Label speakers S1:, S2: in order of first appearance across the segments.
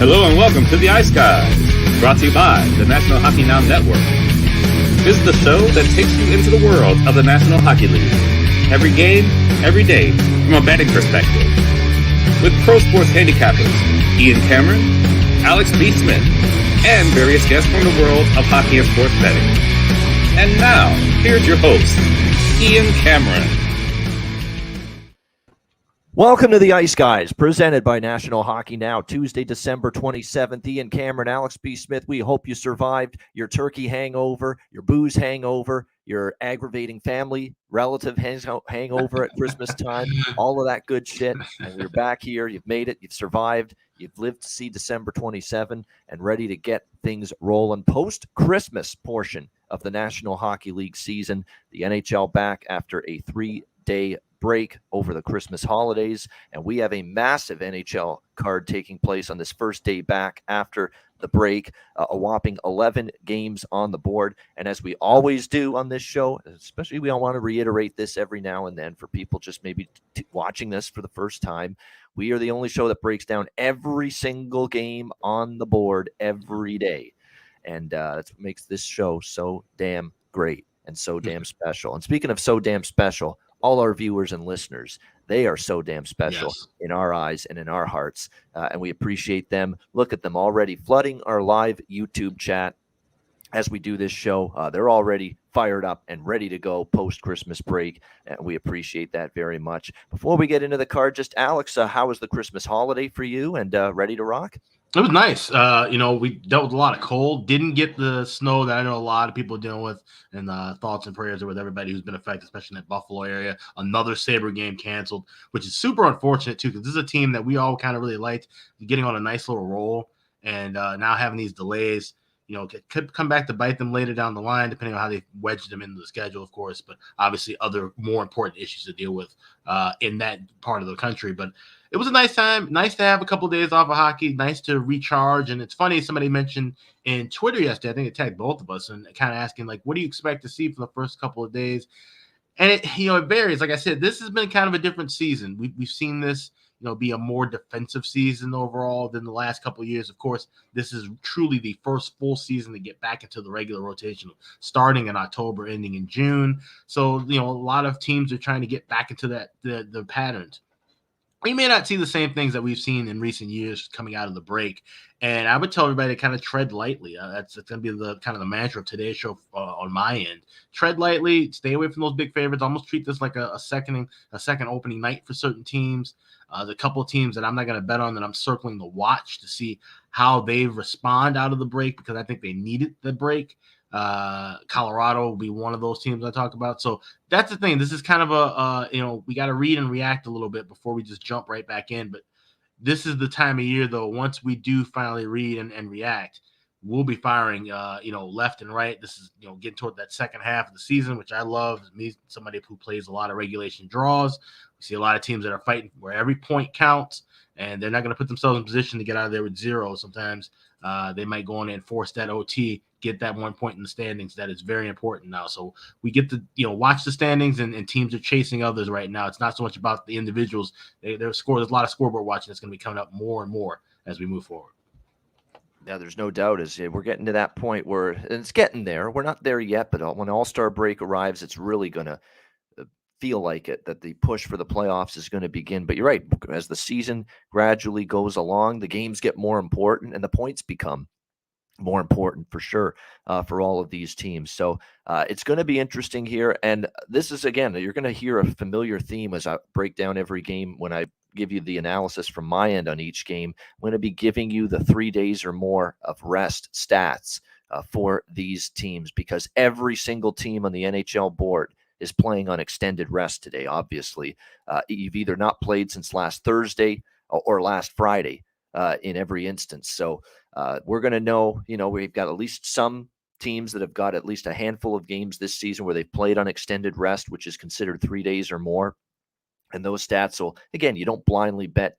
S1: Hello and welcome to the Ice Guys, brought to you by the National Hockey Now Network. This is the show that takes you into the world of the National Hockey League. Every game, every day, from a betting perspective. With pro sports handicappers, Ian Cameron, Alex B. Smith, and various guests from the world of hockey and sports betting. And now, here's your host, Ian Cameron.
S2: Welcome to the Ice Guys, presented by National Hockey Now, Tuesday, December 27th. Ian Cameron, Alex B. Smith, we hope you survived your turkey hangover, your booze hangover, your aggravating family relative hangover at Christmas time, all of that good shit. And you're back here. You've made it. You've survived. You've lived to see December 27 and ready to get things rolling. Post-Christmas portion of the National Hockey League season, the NHL back after a 3-day break over the Christmas holidays, and we have a massive NHL card taking place on this first day back after the break, a whopping 11 games on the board. And as we always do on this show, especially we don't want to reiterate this every now and then for people just maybe watching this for the first time, we are the only show that breaks down every single game on the board every day, and that's what makes this show so damn great and so damn special. And speaking of so damn special, all our viewers and listeners, they are so damn special in our eyes and in our hearts, and we appreciate them. Look at them already flooding our live YouTube chat as we do this show. They're already fired up and ready to go post-Christmas break, and we appreciate that very much. Before we get into the card, just Alex, how was the Christmas holiday for you, and ready to rock?
S3: It was nice. We dealt with a lot of cold. Didn't get the snow that I know a lot of people are dealing with. And thoughts and prayers are with everybody who's been affected, especially in that Buffalo area. Another Sabre game canceled, which is super unfortunate, too, because this is a team that we all kind of really liked, getting on a nice little roll. And now having these delays, could come back to bite them later down the line, depending on how they wedge them into the schedule, of course. But obviously other more important issues to deal with in that part of the country. But it was a nice time. Nice to have a couple of days off of hockey. Nice to recharge. And it's funny, somebody mentioned in Twitter yesterday, I think it tagged both of us, and kind of asking, like, what do you expect to see for the first couple of days? And it varies. Like I said, this has been kind of a different season. We've seen this, be a more defensive season overall than the last couple of years. Of course, this is truly the first full season to get back into the regular rotation, starting in October, ending in June. So, a lot of teams are trying to get back into the patterns. We may not see the same things that we've seen in recent years coming out of the break. And I would tell everybody to kind of tread lightly. That's going to be the kind of the mantra of today's show on my end. Tread lightly, stay away from those big favorites. Almost treat this like a second opening night for certain teams. There's a couple of teams that I'm not going to bet on that I'm circling to watch to see how they respond out of the break, because I think they needed the break. Colorado will be one of those teams I talk about. So that's the thing. This is kind of we got to read and react a little bit before we just jump right back in. But this is the time of year, though, once we do finally read and react, we'll be firing, left and right. This is, getting toward that second half of the season, which I love. Me, somebody who plays a lot of regulation draws. We see a lot of teams that are fighting where every point counts, and they're not going to put themselves in position to get out of there with zero. Sometimes they might go in and force that OT, get that 1 point in the standings. That is very important now. So we get to, watch the standings, and teams are chasing others right now. It's not so much about the individuals. There's a lot of scoreboard watching that's going to be coming up more and more as we move forward.
S2: Yeah, there's no doubt as we're getting to that point where, and it's getting there. We're not there yet, but when All-Star break arrives, it's really going to feel like it, that the push for the playoffs is going to begin. But you're right, as the season gradually goes along, the games get more important and the points become more important for sure for all of these teams. So it's going to be interesting here. And this is, again, you're going to hear a familiar theme as I break down every game. When I give you the analysis from my end on each game, I'm going to be giving you the 3 days or more of rest stats for these teams, because every single team on the NHL board is playing on extended rest today. Obviously, you've either not played since last Thursday or last Friday in every instance. So we're going to know, we've got at least some teams that have got at least a handful of games this season where they've played on extended rest, which is considered 3 days or more. And those stats will, again, you don't blindly bet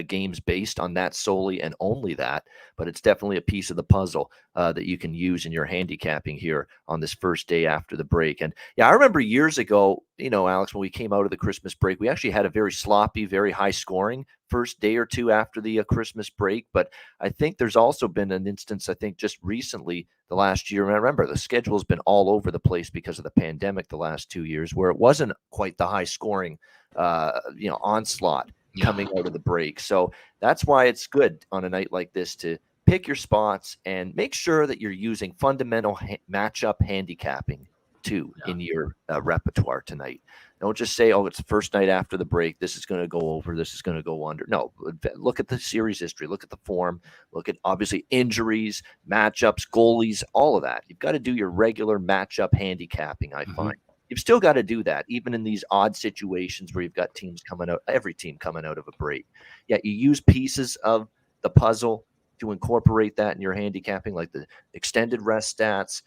S2: games based on that solely and only that, but it's definitely a piece of the puzzle that you can use in your handicapping here on this first day after the break. And yeah, I remember years ago, Alex, when we came out of the Christmas break, we actually had a very sloppy, very high scoring first day or two after the Christmas break. But I think there's also been an instance, I think just recently, the last year, and I remember the schedule has been all over the place because of the pandemic the last 2 years, where it wasn't quite the high scoring onslaught coming out of the break. So that's why it's good on a night like this to pick your spots and make sure that you're using fundamental matchup handicapping too in your repertoire tonight. Don't just say, oh, it's the first night after the break, this is going to go over, this is going to go under. No, look at the series history, look at the form, look at obviously injuries, matchups, goalies, all of that. You've got to do your regular matchup handicapping, I find. You've still got to do that, even in these odd situations where you've got teams coming out, every team coming out of a break. Yeah, you use pieces of the puzzle to incorporate that in your handicapping, like the extended rest stats,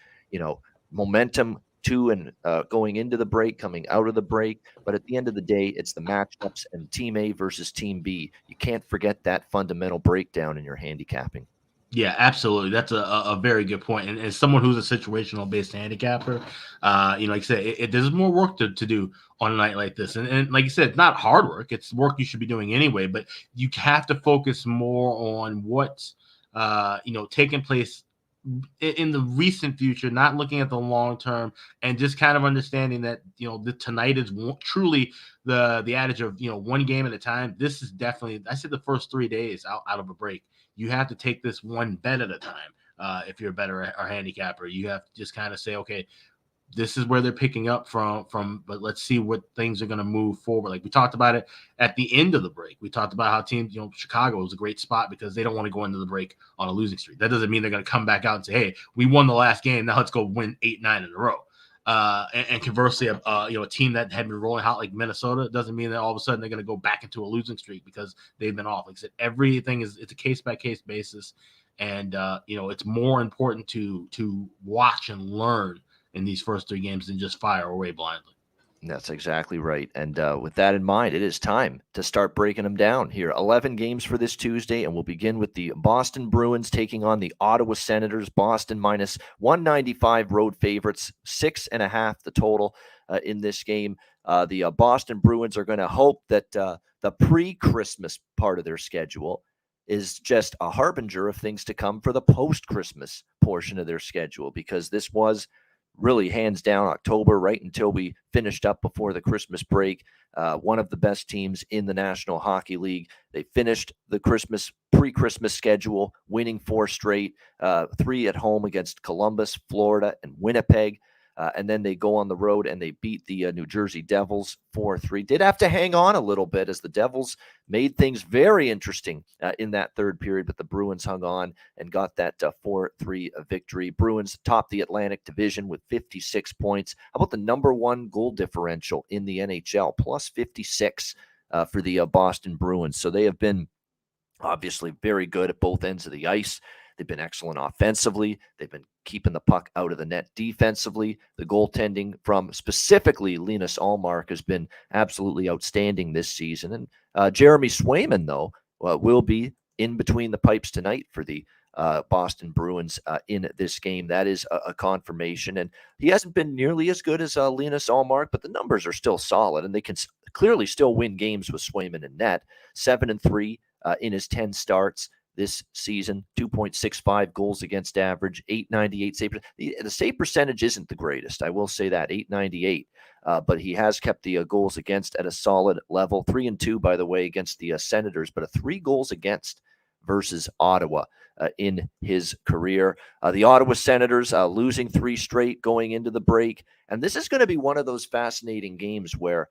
S2: momentum to and going into the break, coming out of the break. But at the end of the day, it's the matchups and Team A versus Team B. You can't forget that fundamental breakdown in your handicapping.
S3: Yeah, absolutely. That's a very good point. And as someone who's a situational based handicapper, like I said, there's more work to do on a night like this. And like you said, it's not hard work. It's work you should be doing anyway, but you have to focus more on what's, taking place in the recent future, not looking at the long term, and just kind of understanding that, tonight is truly the adage of, one game at a time. This is definitely, I said, the first 3 days out of a break. You have to take this one bet at a time. If you're a better or handicapper, you have to just kind of say, okay, this is where they're picking up from, but let's see what things are going to move forward. Like we talked about it at the end of the break. We talked about how teams, Chicago was a great spot because they don't want to go into the break on a losing streak. That doesn't mean they're going to come back out and say, hey, we won the last game. Now let's go win 8-9 in a row. And conversely, a team that had been rolling hot like Minnesota doesn't mean that all of a sudden they're going to go back into a losing streak because they've been off. Like I said, everything it's a case by case basis, and it's more important to watch and learn in these first 3 games than just fire away blindly.
S2: That's exactly right. And with that in mind, it is time to start breaking them down here. 11 games for this Tuesday, and we'll begin with the Boston Bruins taking on the Ottawa Senators. Boston minus 195 road favorites, 6.5 the total in this game. The Boston Bruins are going to hope that the pre-Christmas part of their schedule is just a harbinger of things to come for the post-Christmas portion of their schedule, because this was really hands down October, right until we finished up before the Christmas break. One of the best teams in the National Hockey League. They finished the pre-Christmas schedule, winning 4 straight, 3 at home against Columbus, Florida, and Winnipeg. And then they go on the road and they beat the New Jersey Devils 4-3. Did have to hang on a little bit as the Devils made things very interesting in that third period, but the Bruins hung on and got that 4-3 victory. Bruins top the Atlantic Division with 56 points. How about the number 1 goal differential in the NHL, plus 56 for the Boston Bruins. So they have been obviously very good at both ends of the ice. They've been excellent offensively. They've been keeping the puck out of the net defensively. The goaltending from specifically Linus Ullmark has been absolutely outstanding this season. And Jeremy Swayman, though, will be in between the pipes tonight for the Boston Bruins in this game. That is a confirmation. And he hasn't been nearly as good as Linus Ullmark, but the numbers are still solid, and they can clearly still win games with Swayman in net. 7-3 in his 10 starts this season, 2.65 goals against average, 898 save. The save percentage isn't the greatest, I will say that, 898. But he has kept the goals against at a solid level. 3-2, by the way, against the Senators, but 3 goals against versus Ottawa in his career. The Ottawa Senators losing 3 straight going into the break. And this is going to be one of those fascinating games where,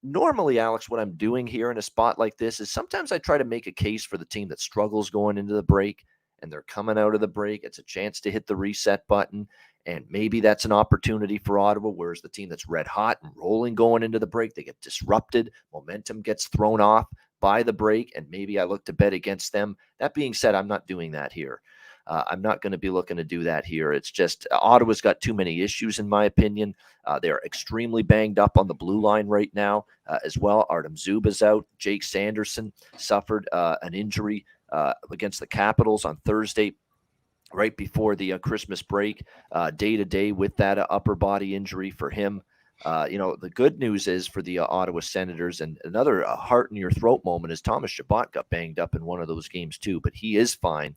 S2: normally, Alex, what I'm doing here in a spot like this is sometimes I try to make a case for the team that struggles going into the break, and they're coming out of the break. It's a chance to hit the reset button, and maybe that's an opportunity for Ottawa, whereas the team that's red hot and rolling going into the break, they get disrupted. Momentum gets thrown off by the break, and maybe I look to bet against them. That being said, I'm not doing that here. I'm not going to be looking to do that here. It's just Ottawa's got too many issues, in my opinion. They're extremely banged up on the blue line right now as well. Artem Zuba's out. Jake Sanderson suffered an injury against the Capitals on Thursday, right before the Christmas break, day to day with that upper body injury for him. The good news is for the Ottawa Senators, and another heart in your throat moment is Thomas Chabot got banged up in one of those games too, but he is fine.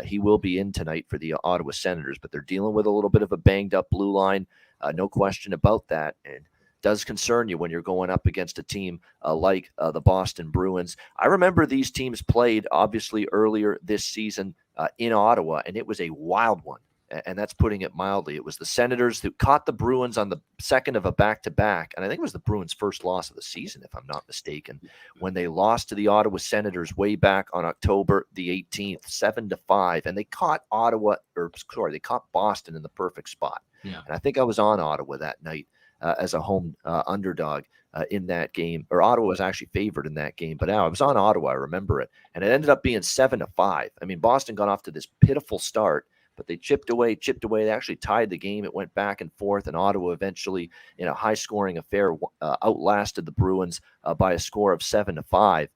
S2: He will be in tonight for the Ottawa Senators, but they're dealing with a little bit of a banged up blue line. No question about that. And does concern you when you're going up against a team like the Boston Bruins. I remember these teams played obviously earlier this season in Ottawa, and it was a wild one. And that's putting it mildly. It was the Senators who caught the Bruins on the second of a back-to-back, and I think it was the Bruins' first loss of the season, if I'm not mistaken, when they lost to the Ottawa Senators way back on October the 18th, 7-5, and they caught they caught Boston in the perfect spot.
S3: Yeah.
S2: And I think I was on Ottawa that night as a home underdog in that game, or Ottawa was actually favored in that game, but now I was on Ottawa, I remember it, and it ended up being 7-5. I mean, Boston got off to this pitiful start, but they chipped away. They actually tied the game. It went back and forth, and Ottawa eventually, in a high-scoring affair, outlasted the Bruins by a score of 7-5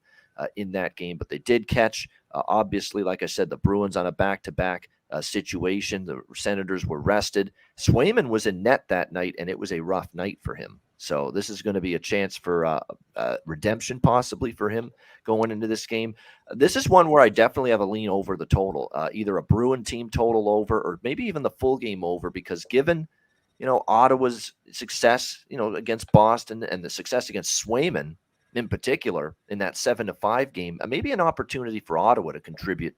S2: in that game. But they did catch, obviously, like I said, the Bruins on a back-to-back situation. The Senators were rested. Swayman was in net that night, and it was a rough night for him. So this is going to be a chance for redemption possibly for him going into this game. This is one where I definitely have a lean over the total, either a Bruin team total over or maybe even the full game over, because given, Ottawa's success, against Boston and the success against Swayman in particular in that 7-5 game, maybe an opportunity for Ottawa to contribute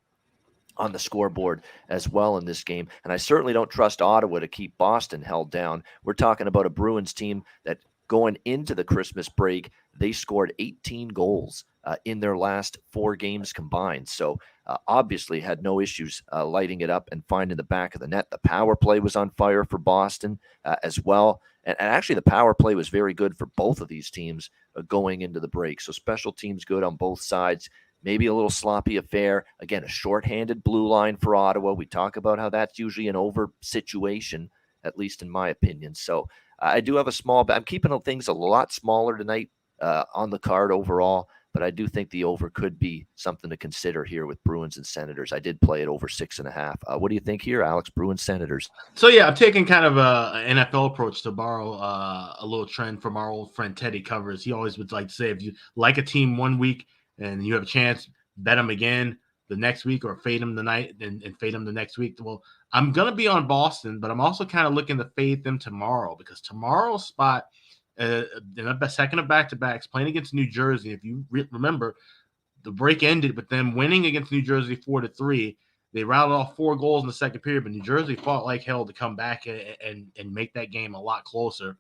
S2: on the scoreboard as well in this game. And I certainly don't trust Ottawa to keep Boston held down. We're talking about a Bruins team that going into the Christmas break, they scored 18 goals in their last 4 games combined. So obviously had no issues lighting it up and finding the back of the net. The power play was on fire for Boston as well. And actually the power play was very good for both of these teams going into the break. So special teams good on both sides. Maybe a little sloppy affair. Again, a shorthanded blue line for Ottawa. We talk about how that's usually an over situation, at least in my opinion. So I do have a small, I'm keeping things a lot smaller tonight on the card overall, but I do think the over could be something to consider here with Bruins and Senators. I did play it over 6.5. What do you think here, Alex? Bruins, Senators.
S3: So yeah, I'm taking kind of an NFL approach to borrow a little trend from our old friend Teddy Covers. He always would like to say, if you like a team one week and you have a chance, bet them again the next week, or fade them tonight and fade them the next week. Well, I'm going to be on Boston, but I'm also kind of looking to fade them tomorrow, because tomorrow's spot in a second of back-to-backs playing against New Jersey. If you remember, the break ended with them winning against New Jersey 4-3. They routed off 4 goals in the second period, but New Jersey fought like hell to come back and make that game a lot closer.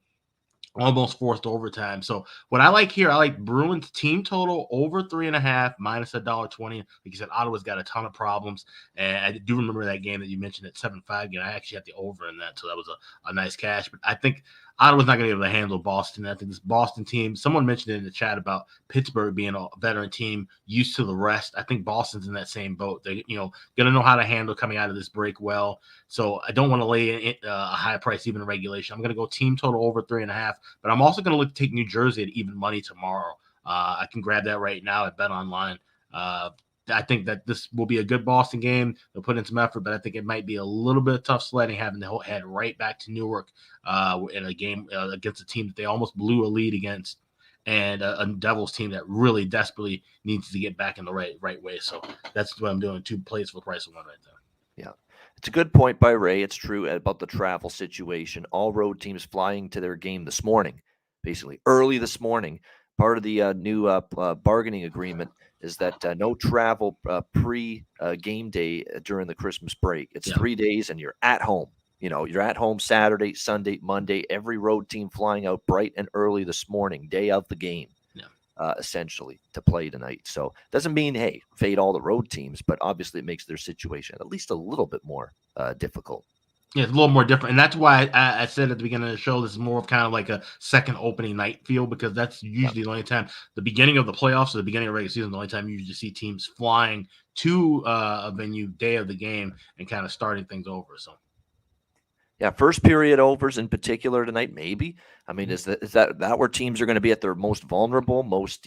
S3: Almost forced overtime. So what I like here, I like Bruins team total over 3.5 minus $1.20. Like you said, Ottawa's got a ton of problems. And I do remember that game that you mentioned at 7-5 game. I actually had the over in that. So that was a nice cash. But I think Ottawa's not going to be able to handle Boston. I think this Boston team, someone mentioned it in the chat about Pittsburgh being a veteran team used to the rest. I think Boston's in that same boat. They, going to know how to handle coming out of this break well. So I don't want to lay a high price even in regulation. I'm going to go team total over 3.5, but I'm also going to look to take New Jersey at even money tomorrow. I can grab that right now at Bet Online. I think that this will be a good Boston game. They'll put in some effort, but I think it might be a little bit of tough sledding having to head right back to Newark in a game against a team that they almost blew a lead against, and a Devils team that really desperately needs to get back in the right way. So that's what I'm doing. 2 plays for the price of 1 right there.
S2: Yeah. It's a good point by Ray. It's true about the travel situation. All road teams flying to their game this morning, basically early this morning. Part of the new bargaining agreement is that no travel pre-game day during the Christmas break. It's 3 days and you're at home. You're at home Saturday, Sunday, Monday. Every road team flying out bright and early this morning, day of the game, essentially, to play tonight. So doesn't mean, hey, fade all the road teams, but obviously it makes their situation at least a little bit more difficult.
S3: Yeah, it's a little more different. And that's why I said at the beginning of the show, this is more of kind of like a second opening night feel, because that's usually the only time, the beginning of the playoffs or the beginning of regular season, the only time you usually see teams flying to a venue day of the game and kind of starting things over. So.
S2: Yeah, first period overs in particular tonight, maybe. I mean, is that where teams are going to be at their most vulnerable, most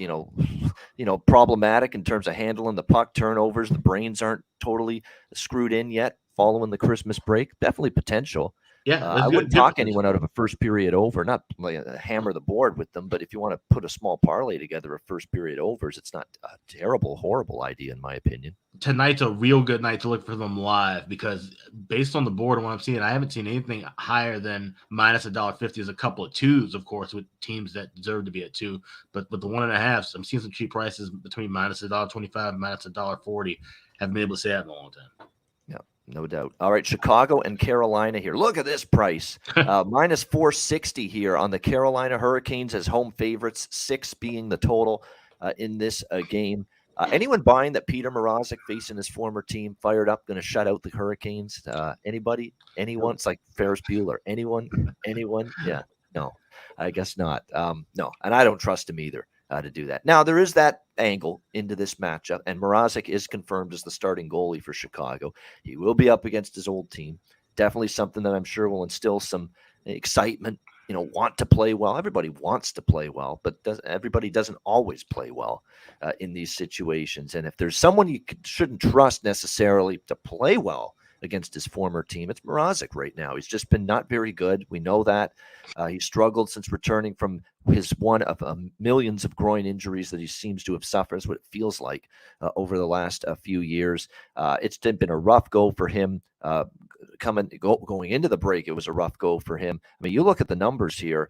S2: problematic in terms of handling the puck, turnovers? The brains aren't totally screwed in yet, following the Christmas break. Definitely potential.
S3: Yeah,
S2: I
S3: that's
S2: wouldn't
S3: good
S2: talk
S3: potential.
S2: anyone out of a first period over, not like hammer the board with them, but if you want to put a small parlay together of first period overs, it's not a terrible, horrible idea in my opinion.
S3: Tonight's a real good night to look for them live, because based on the board and what I'm seeing, I haven't seen anything higher than minus $1.50. There's a couple of twos, of course, with teams that deserve to be at 2, but with the 1.5, I'm seeing some cheap prices between minus $1.25 and minus $1.40. Haven't been able to say that in a long time.
S2: Yeah, no doubt. All right, Chicago and Carolina here. Look at this price. Minus 460 here on the Carolina Hurricanes as home favorites, 6 being the total in this game. Anyone buying that Peter Mrazek, facing his former team, fired up, going to shut out the Hurricanes? Anybody? Anyone? It's like Ferris Bueller. Anyone? Yeah, no, I guess not. No, and I don't trust him either to do that. Now, there is that angle into this matchup, and Mrazek is confirmed as the starting goalie for Chicago. He will be up against his old team. Definitely something that I'm sure will instill some excitement. Want to play well. Everybody wants to play well, but everybody doesn't always play well in these situations. And if there's someone you shouldn't trust necessarily to play well against his former team, it's Mrazek right now. He's just been not very good. We know that. He struggled since returning from his one of millions of groin injuries that he seems to have suffered. Is what it feels like over the last few years. It's been a rough go for him. Going into the break, it was a rough go for him. I mean, you look at the numbers here.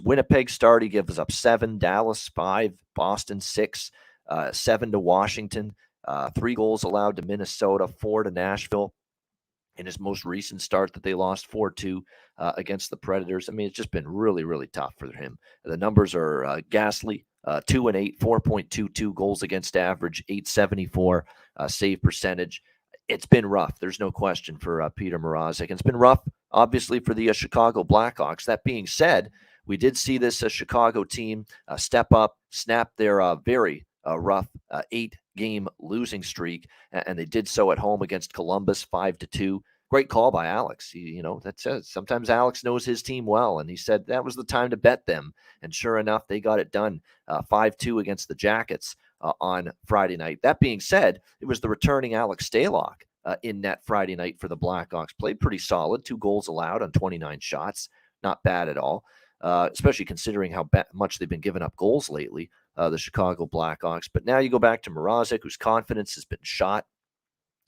S2: Winnipeg start, he gives up 7, Dallas 5, Boston 6, 7 to Washington, 3 goals allowed to Minnesota, 4 to Nashville. In his most recent start that they lost 4-2 against the Predators. I mean, it's just been really, really tough for him. The numbers are ghastly. 2-8, 4.22 goals against average, 874 save percentage. It's been rough. There's no question for Peter Mrazek. And it's been rough, obviously, for the Chicago Blackhawks. That being said, we did see this Chicago team step up, snap their very rough 8-game losing streak, and they did so at home against Columbus 5-2. Great call by Alex. That says sometimes Alex knows his team well, and he said that was the time to bet them. And sure enough, they got it done 5-2 against the Jackets on Friday night. That being said, it was the returning Alex Stalock in net Friday night for the Blackhawks. Played pretty solid, 2 goals allowed on 29 shots. Not bad at all, especially considering how much they've been giving up goals lately, the Chicago Blackhawks. But now you go back to Mrazek, whose confidence has been shot,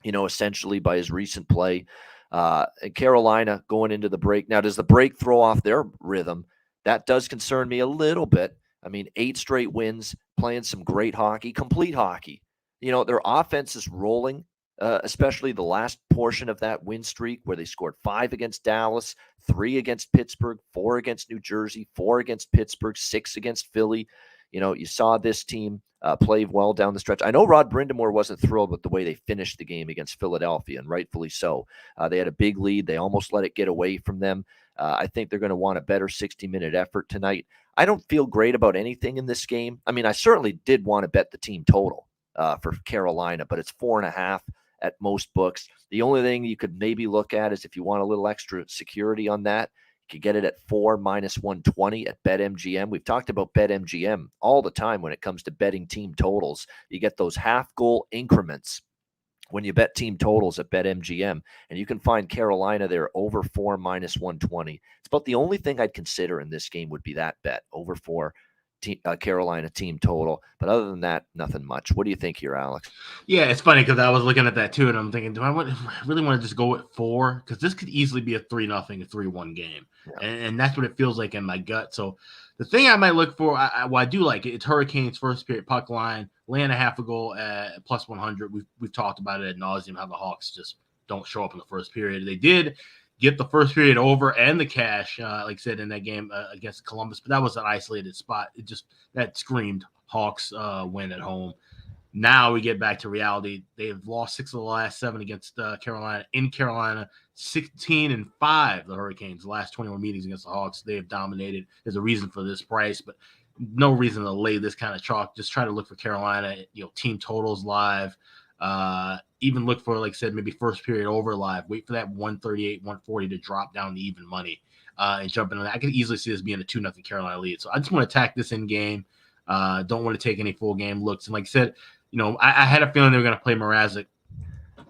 S2: essentially by his recent play. And Carolina going into the break. Now, does the break throw off their rhythm? That does concern me a little bit. I mean, 8 straight wins, playing some great hockey, complete hockey. Their offense is rolling, especially the last portion of that win streak where they scored 5 against Dallas, 3 against Pittsburgh, 4 against New Jersey, 4 against Pittsburgh, 6 against Philly. You saw this team play well down the stretch. I know Rod Brindamore wasn't thrilled with the way they finished the game against Philadelphia, and rightfully so. They had a big lead. They almost let it get away from them. I think they're going to want a better 60-minute effort tonight. I don't feel great about anything in this game. I mean, I certainly did want to bet the team total for Carolina, but it's 4.5 at most books. The only thing you could maybe look at is if you want a little extra security on that, you could get it at 4 minus 120 at BetMGM. We've talked about BetMGM all the time when it comes to betting team totals. You get those half goal increments when you bet team totals at BetMGM, and you can find Carolina there over 4 minus 120. It's about the only thing I'd consider in this game would be that bet over 4 Carolina team total. But other than that, nothing much. What do you think here, Alex?
S3: Yeah, it's funny because I was looking at that too, and I'm thinking, do I really want to just go at 4? Because this could easily be a 3-0, a 3-1 game, and that's what it feels like in my gut. So the thing I might look for, I do like it. It's Hurricanes first period puck line, laying a half a goal at plus 100. We've talked about it ad nauseum how the Hawks just don't show up in the first period. They did get the first period over and the cash, like I said, in that game against Columbus, but that was an isolated spot. That screamed Hawks win at home. Now we get back to reality. They've lost 6 of the last 7 against Carolina in Carolina, 16-5, the Hurricanes, the last 21 meetings against the Hawks, they have dominated. There's a reason for this price, but no reason to lay this kind of chalk. Just try to look for Carolina, team totals live. Even look for, like I said, maybe first period over live. Wait for that 138, 140 to drop down to even money and jump in on that. I could easily see this being a 2-0 Carolina lead. So I just want to attack this in game. Don't want to take any full game looks. And like I said, I had a feeling they were going to play Mrazek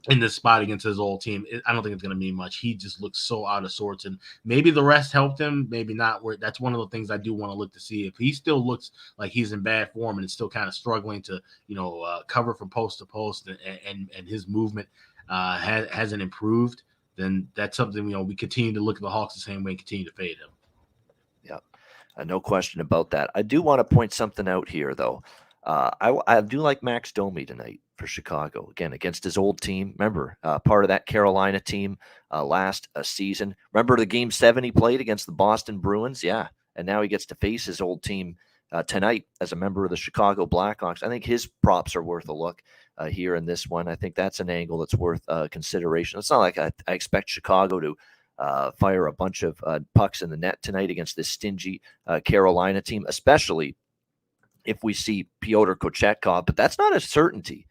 S3: in this spot against his old team. I don't think it's going to mean much. He just looks so out of sorts, and maybe the rest helped him, maybe not. That's one of the things I do want to look to see. If he still looks like he's in bad form and is still kind of struggling to, cover from post to post, and his movement hasn't improved, then that's something, we continue to look at the Hawks the same way and continue to fade him.
S2: Yeah, no question about that. I do want to point something out here, though. I do like Max Domi tonight for Chicago, again, against his old team. Remember, part of that Carolina team last season. Remember the Game 7 he played against the Boston Bruins? Yeah, and now he gets to face his old team tonight as a member of the Chicago Blackhawks. I think his props are worth a look here in this one. I think that's an angle that's worth consideration. It's not like I expect Chicago to fire a bunch of pucks in the net tonight against this stingy Carolina team, especially if we see Pyotr Kochetkov, but that's not a certainty.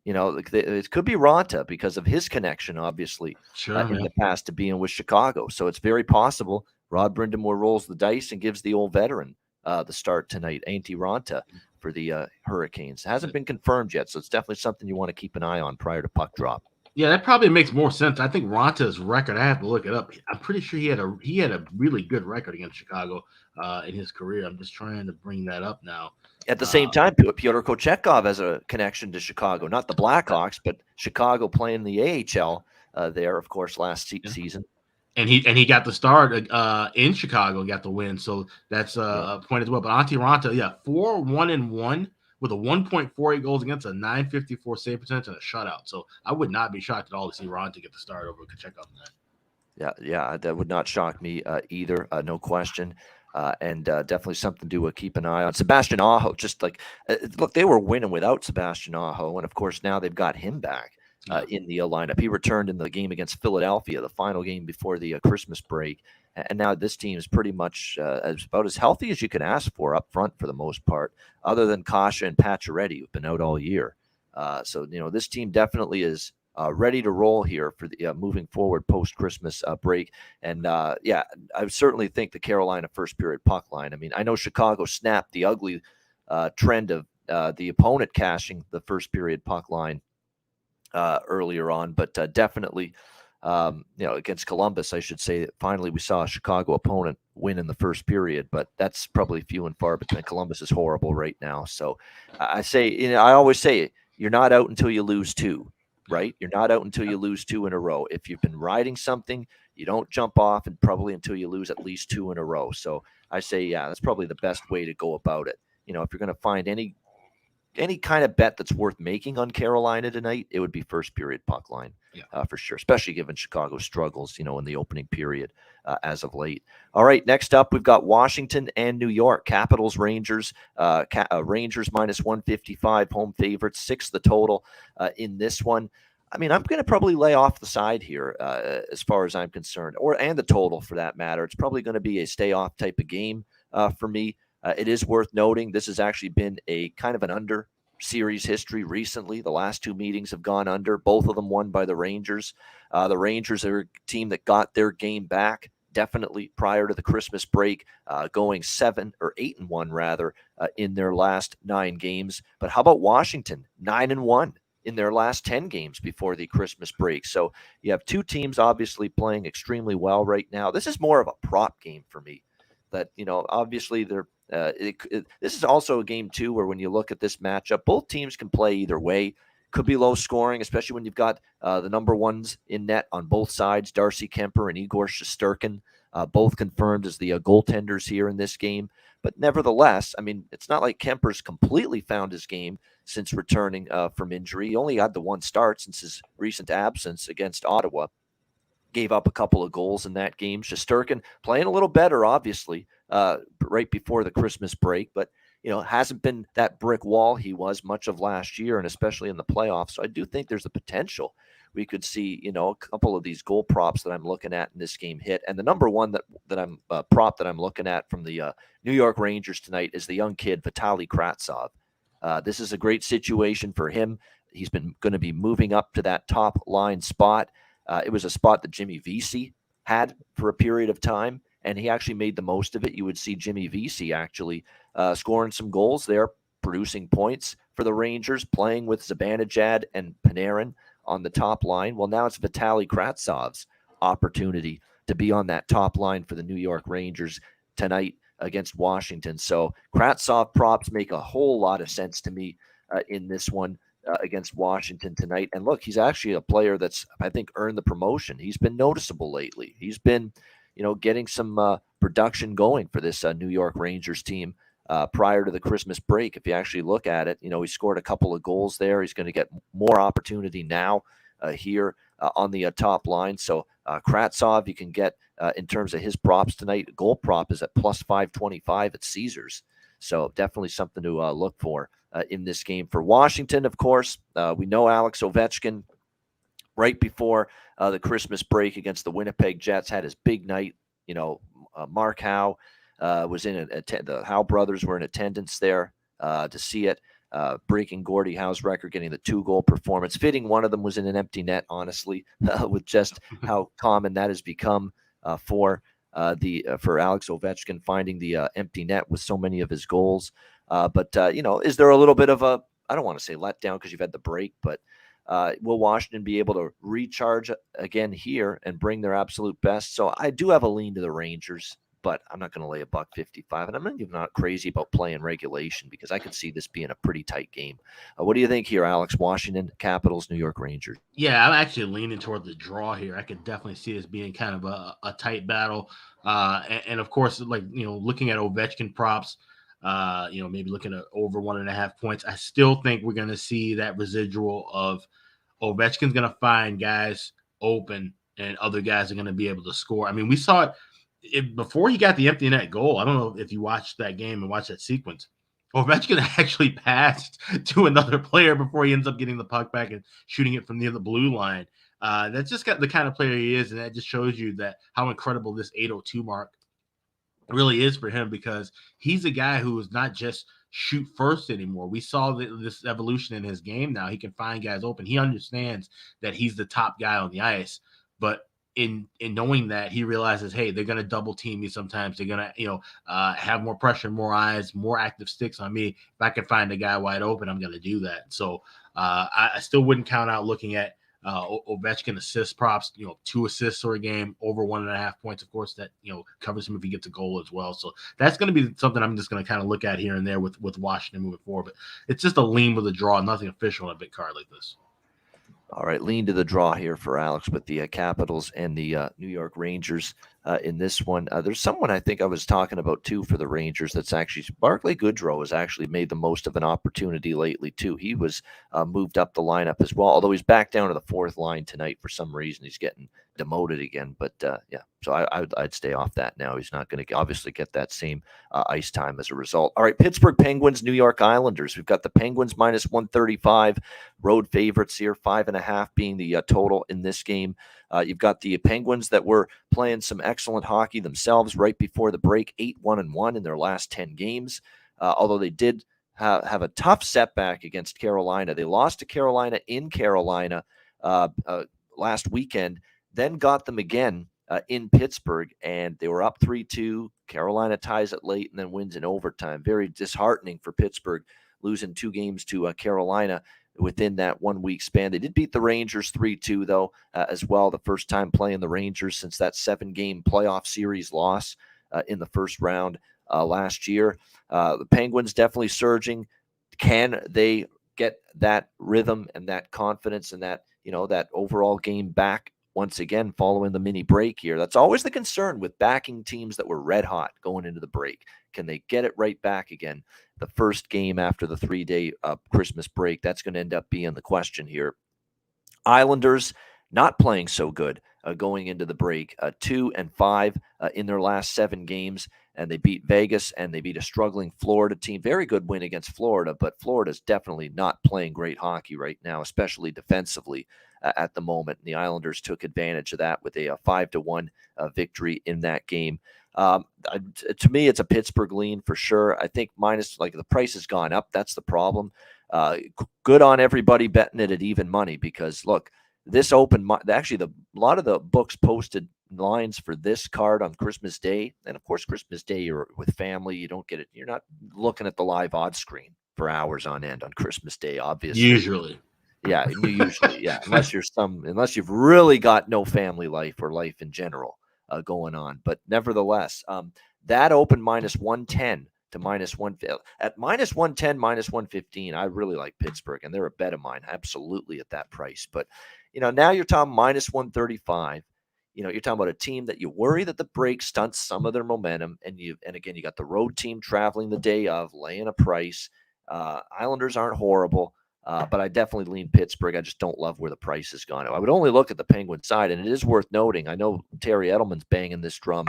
S2: It could be Ranta because of his connection, obviously, in the past to being with Chicago. So it's very possible Rod Brindamore rolls the dice and gives the old veteran the start tonight, Antti Ranta, for the Hurricanes. It hasn't been confirmed yet, so it's definitely something you want to keep an eye on prior to puck drop.
S3: Yeah, that probably makes more sense. I think Ranta's record, I have to look it up. I'm pretty sure he had a really good record against Chicago in his career. I'm just trying to bring that up now.
S2: At the same time, Pyotr Kochetkov has a connection to Chicago, not the Blackhawks, but Chicago playing the AHL there, of course, last season.
S3: And he got the start in Chicago and got the win, so that's a point as well. But Antti Ranta, 4-1-1 with a 1.48 goals against, a 954 save percentage, and a shutout. So I would not be shocked at all to see Ranta get the start over Kochetkov tonight.
S2: Yeah, that would not shock me either, no question. And definitely something to keep an eye on. Sebastian Aho, just like, look, they were winning without Sebastian Aho, and of course now they've got him back in the lineup. He returned in the game against Philadelphia, the final game before the Christmas break, and now this team is pretty much about as healthy as you can ask for up front for the most part, other than Kasha and Pacioretty, who've been out all year. So this team definitely is ready to roll here for the moving forward post-Christmas break. And, I certainly think the Carolina first period puck line. I mean, I know Chicago snapped the ugly trend of the opponent cashing the first period puck line earlier on, but definitely, against Columbus, I should say that finally we saw a Chicago opponent win in the first period, but that's probably few and far between. Columbus is horrible right now. So I say, I always say, you're not out until you lose two. Right? You're not out until you lose two in a row. If you've been riding something, you don't jump off, and probably until you lose at least two in a row. So I say, that's probably the best way to go about it. If you're going to find any kind of bet that's worth making on Carolina tonight, it would be first period puck line for sure, especially given Chicago's struggles, in the opening period as of late. All right, next up, we've got Washington and New York. Capitals, Rangers. Rangers minus 155, home favorites, 6 the total in this one. I mean, I'm going to probably lay off the side here as far as I'm concerned, and the total for that matter. It's probably going to be a stay off type of game for me. It is worth noting this has actually been a kind of an under series history recently. The last two meetings have gone under, both of them won by the Rangers. The Rangers are a team that got their game back definitely prior to the Christmas break, going 8-1 rather in their last 9 games. But how about Washington? 9-1 in their last 10 games before the Christmas break. So you have two teams obviously playing extremely well right now. This is more of a prop game for me. That, obviously they're this is also a game too where when you look at this matchup, both teams can play either way. Could be low scoring, especially when you've got the number ones in net on both sides, Darcy Kemper and Igor Shesterkin, both confirmed as the goaltenders here in this game. But nevertheless, I mean, it's not like Kemper's completely found his game since returning from injury. He only had the one start since his recent absence against Ottawa. Gave up a couple of goals in that game. Shesterkin playing a little better, obviously, right before the Christmas break. But, hasn't been that brick wall he was much of last year, and especially in the playoffs. So I do think there's a potential we could see, a couple of these goal props that I'm looking at in this game hit. And the number one that I'm prop that I'm looking at from the New York Rangers tonight is the young kid Vitaly Kravtsov. This is a great situation for him. He's been going to be moving up to that top line spot. It was a spot that Jimmy Vesey had for a period of time, and he actually made the most of it. You would see Jimmy Vesey actually scoring some goals there, producing points for the Rangers, playing with Zibanejad and Panarin on the top line. Well, now it's Vitaly Kravtsov's opportunity to be on that top line for the New York Rangers tonight against Washington. So Kravtsov props make a whole lot of sense to me in this one against Washington tonight. And look, he's actually a player that's, I think, earned the promotion. He's been noticeable lately. He's been, getting some production going for this New York Rangers team prior to the Christmas break. If you actually look at it, he scored a couple of goals there. He's going to get more opportunity now here on the top line. So Kravtsov, you can get in terms of his props tonight. Goal prop is at plus 525 at Caesars. So definitely something to look for in this game. For Washington, of course, we know Alex Ovechkin right before the Christmas break against the Winnipeg Jets had his big night. Mark Howe was the Howe brothers were in attendance there to see it, breaking Gordie Howe's record, getting the 2-goal performance. Fitting one of them was in an empty net, honestly, with just how common that has become for Alex Ovechkin, finding the empty net with so many of his goals. But is there a little bit of a, I don't want to say letdown because you've had the break, but will Washington be able to recharge again here and bring their absolute best? So I do have a lean to the Rangers, but I'm not going to lay $1.55, and I'm not crazy about playing regulation because I could see this being a pretty tight game. What do you think here, Alex? Washington Capitals, New York Rangers.
S3: Yeah, I'm actually leaning toward the draw here. I could definitely see this being kind of a tight battle, and of course, looking at Ovechkin props, maybe looking at over 1.5 points. I still think we're going to see that residual of Ovechkin's going to find guys open, and other guys are going to be able to score. I mean, we saw it before he got the empty net goal. I don't know if you watched that game and watched that sequence. Ovechkin actually passed to another player before he ends up getting the puck back and shooting it from near the blue line. That's just got the kind of player he is, and that just shows you that how incredible this 802 mark really is for him, because he's a guy who is not just shoot first anymore. We saw this evolution in his game now. He can find guys open. He understands that he's the top guy on the ice, but in knowing that, he realizes, hey, they're going to double team me sometimes. They're going to, have more pressure, more eyes, more active sticks on me. If I can find a guy wide open, I'm going to do that. So I still wouldn't count out looking at Ovechkin assist props, 2 assists or a game, over 1.5 points. Of course, that, covers him if he gets a goal as well. So that's going to be something I'm just going to kind of look at here and there with Washington moving forward. But it's just a lean with a draw, nothing official on a big card like this.
S2: All right, lean to the draw here for Alex with the Capitals and the New York Rangers in this one. There's someone I think I was talking about too for the Rangers that's actually Barclay Goodrow has actually made the most of an opportunity lately too. He was moved up the lineup as well, although he's back down to the 4th line tonight for some reason. He's getting demoted again, but yeah, so I'd stay off that now. He's not going to obviously get that same ice time as a result. All right, Pittsburgh Penguins, New York Islanders. We've got the Penguins minus 135, road favorites here, 5.5 being the total in this game. You've got the Penguins that were playing some excellent hockey themselves right before the break, 8-1-1 in their last 10 games, although they did have a tough setback against Carolina. They lost to Carolina in Carolina last weekend, then got them again in Pittsburgh, and they were up 3-2. Carolina ties it late and then wins in overtime. Very disheartening for Pittsburgh, losing 2 games to Carolina within that 1 week span. They did beat the Rangers 3-2, though, as well, the first time playing the Rangers since that 7-game playoff series loss in the first round last year. The Penguins definitely surging. Can they get that rhythm and that confidence and that, that overall game back once again following the mini break here? That's always the concern with backing teams that were red hot going into the break. Can they get it right back again? The first game after the 3-day Christmas break, that's going to end up being the question here. Islanders not playing so good going into the break, 2-5 in their last 7 games. and they beat Vegas, and they beat a struggling Florida team. Very good win against Florida, but Florida's definitely not playing great hockey right now, especially defensively at the moment. And the Islanders took advantage of that with a 5-1 victory in that game. To me, it's a Pittsburgh lean for sure. I think minus, like, the price has gone up. That's the problem. Good on everybody betting it at even money, because look, this open, actually, a lot of the books posted lines for this card on Christmas Day. And of course, Christmas Day, you're with family. You don't get it. You're not looking at the live odds screen for hours on end on Christmas Day, obviously.
S3: Usually.
S2: Yeah, usually, yeah. Unless you've really got no family life or life in general going on. But nevertheless, that open minus 110 to minus 1 at minus 110, minus 115. I really like Pittsburgh, and they're a bet of mine, absolutely, at that price. But now you're talking minus 135. You're talking about a team that you worry that the break stunts some of their momentum, and again, you got the road team traveling the day of, laying a price. Islanders aren't horrible. But I definitely lean Pittsburgh. I just don't love where the price has gone. I would only look at the Penguin side, and it is worth noting. I know Terry Edelman's banging this drum.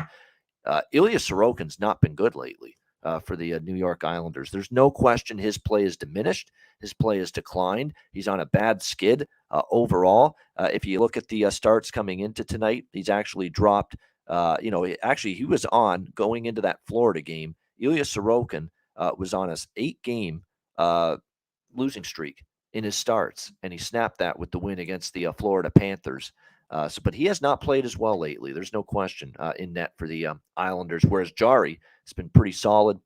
S2: Ilya Sorokin's not been good lately for the New York Islanders. There's no question his play is diminished. His play has declined. He's on a bad skid overall. If you look at the starts coming into tonight, he's actually dropped. He was on going into that Florida game. Ilya Sorokin was on an 8-game losing streak in his starts, and he snapped that with the win against the Florida Panthers. But he has not played as well lately. There's no question in net for the Islanders, whereas Jari has been pretty solid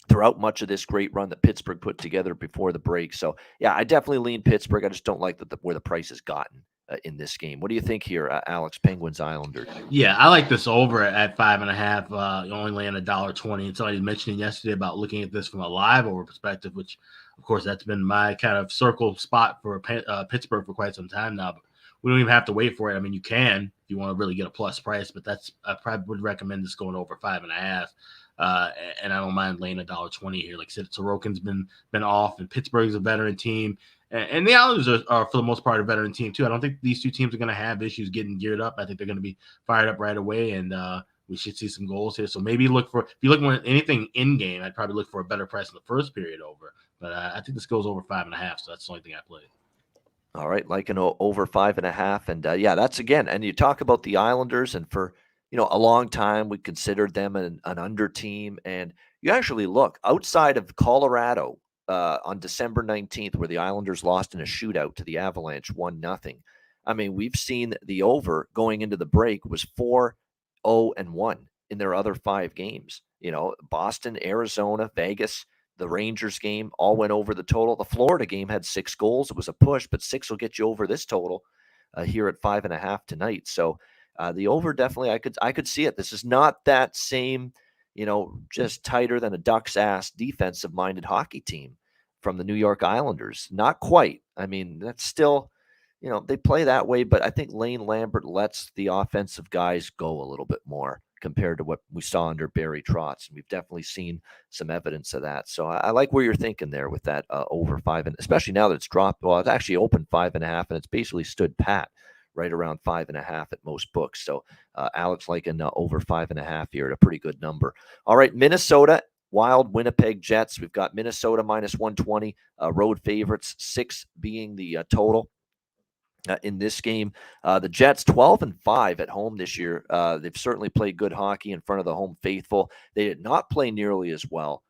S2: throughout much of this great run that Pittsburgh put together before the break. So, yeah, I definitely lean Pittsburgh. I just don't like where the price has gotten in this game. What do you think here, Alex? Penguins, Islanders?
S3: Yeah, I like this over at 5.5. You only laying $1.20. And somebody mentioned yesterday about looking at this from a live over perspective, which, of course, that's been my kind of circle spot for Pittsburgh for quite some time now. But we don't even have to wait for it. I mean, you can if you want to really get a plus price, but I probably would recommend this going over 5.5. And I don't mind laying $1.20 here. Like I said, Sorokin's been off, and Pittsburgh's a veteran team. And the Islanders are, for the most part, a veteran team, too. I don't think these two teams are going to have issues getting geared up. I think they're going to be fired up right away, and we should see some goals here. So maybe if you look for anything in-game, I'd probably look for a better price in the first period over. But I think this goes over 5.5, so that's the only thing I played.
S2: All right, like an over 5.5. And, that's, again, and you talk about the Islanders, and for a long time we considered them an under team. And you actually look outside of Colorado, on December 19th, where the Islanders lost in a shootout to the Avalanche 1-0. I mean, we've seen the over going into the break was 4-0-1 in their other 5 games. Boston, Arizona, Vegas, the Rangers game all went over the total. The Florida game had 6 goals. It was a push, but 6 will get you over this total here at 5.5 tonight. So the over, definitely, I could see it. This is not that same, just tighter than a duck's ass defensive-minded hockey team from the New York Islanders. Not quite. I mean, that's still, they play that way, but I think Lane Lambert lets the offensive guys go a little bit more compared to what we saw under Barry Trotz. And we've definitely seen some evidence of that. So I like where you're thinking there with that over 5, and especially now that it's dropped. Well, it's actually opened 5.5, and it's basically stood pat right around 5.5 at most books. So Alex liking over 5.5 here at a pretty good number. All right, Minnesota Wild, Winnipeg Jets. We've got Minnesota minus 120, road favorites, 6 being the total in this game. The Jets 12-5 at home this year. They've certainly played good hockey in front of the home faithful. They did not play nearly as well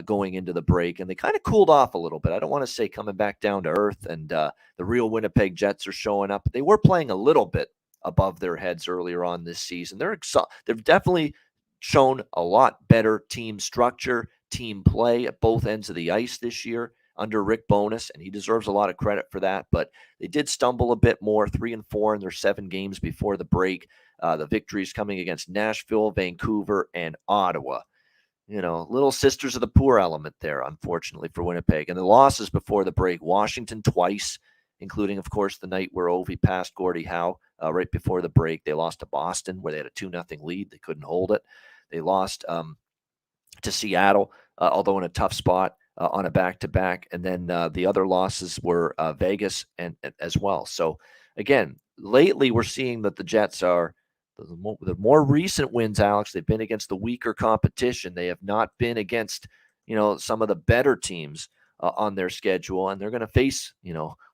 S2: going into the break, and they kind of cooled off a little bit. I don't want to say coming back down to earth, and the real Winnipeg Jets are showing up. But they were playing a little bit above their heads earlier on this season. They've definitely shown a lot better team structure, team play at both ends of the ice this year under Rick Bowness, and he deserves a lot of credit for that. But they did stumble a bit more, 3-4 in their 7 games before the break. The victories coming against Nashville, Vancouver, and Ottawa. Little sisters of the poor element there, unfortunately, for Winnipeg. And the losses before the break, Washington twice, including, of course, the night where Ovi passed Gordie Howe right before the break. They lost to Boston, where they had a 2-0 lead. They couldn't hold it. They lost to Seattle, although in a tough spot on a back-to-back. And then the other losses were Vegas and as well. So, again, lately we're seeing that the Jets are The more recent wins, Alex, they've been against the weaker competition. They have not been against, some of the better teams on their schedule, and they're going to face,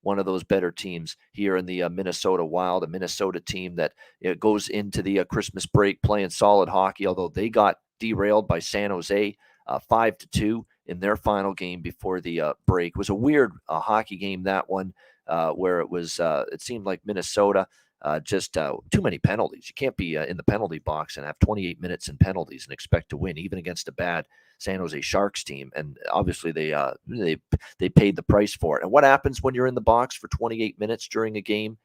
S2: one of those better teams here in the Minnesota Wild, a Minnesota team that goes into the Christmas break playing solid hockey, although they got derailed by San Jose 5-2 in their final game before the break. It was a weird hockey game, that one, where it seemed like Minnesota just too many penalties. You can't be in the penalty box and have 28 minutes in penalties and expect to win, even against a bad San Jose Sharks team. And obviously they paid the price for it. And what happens when you're in the box for 28 minutes during a game?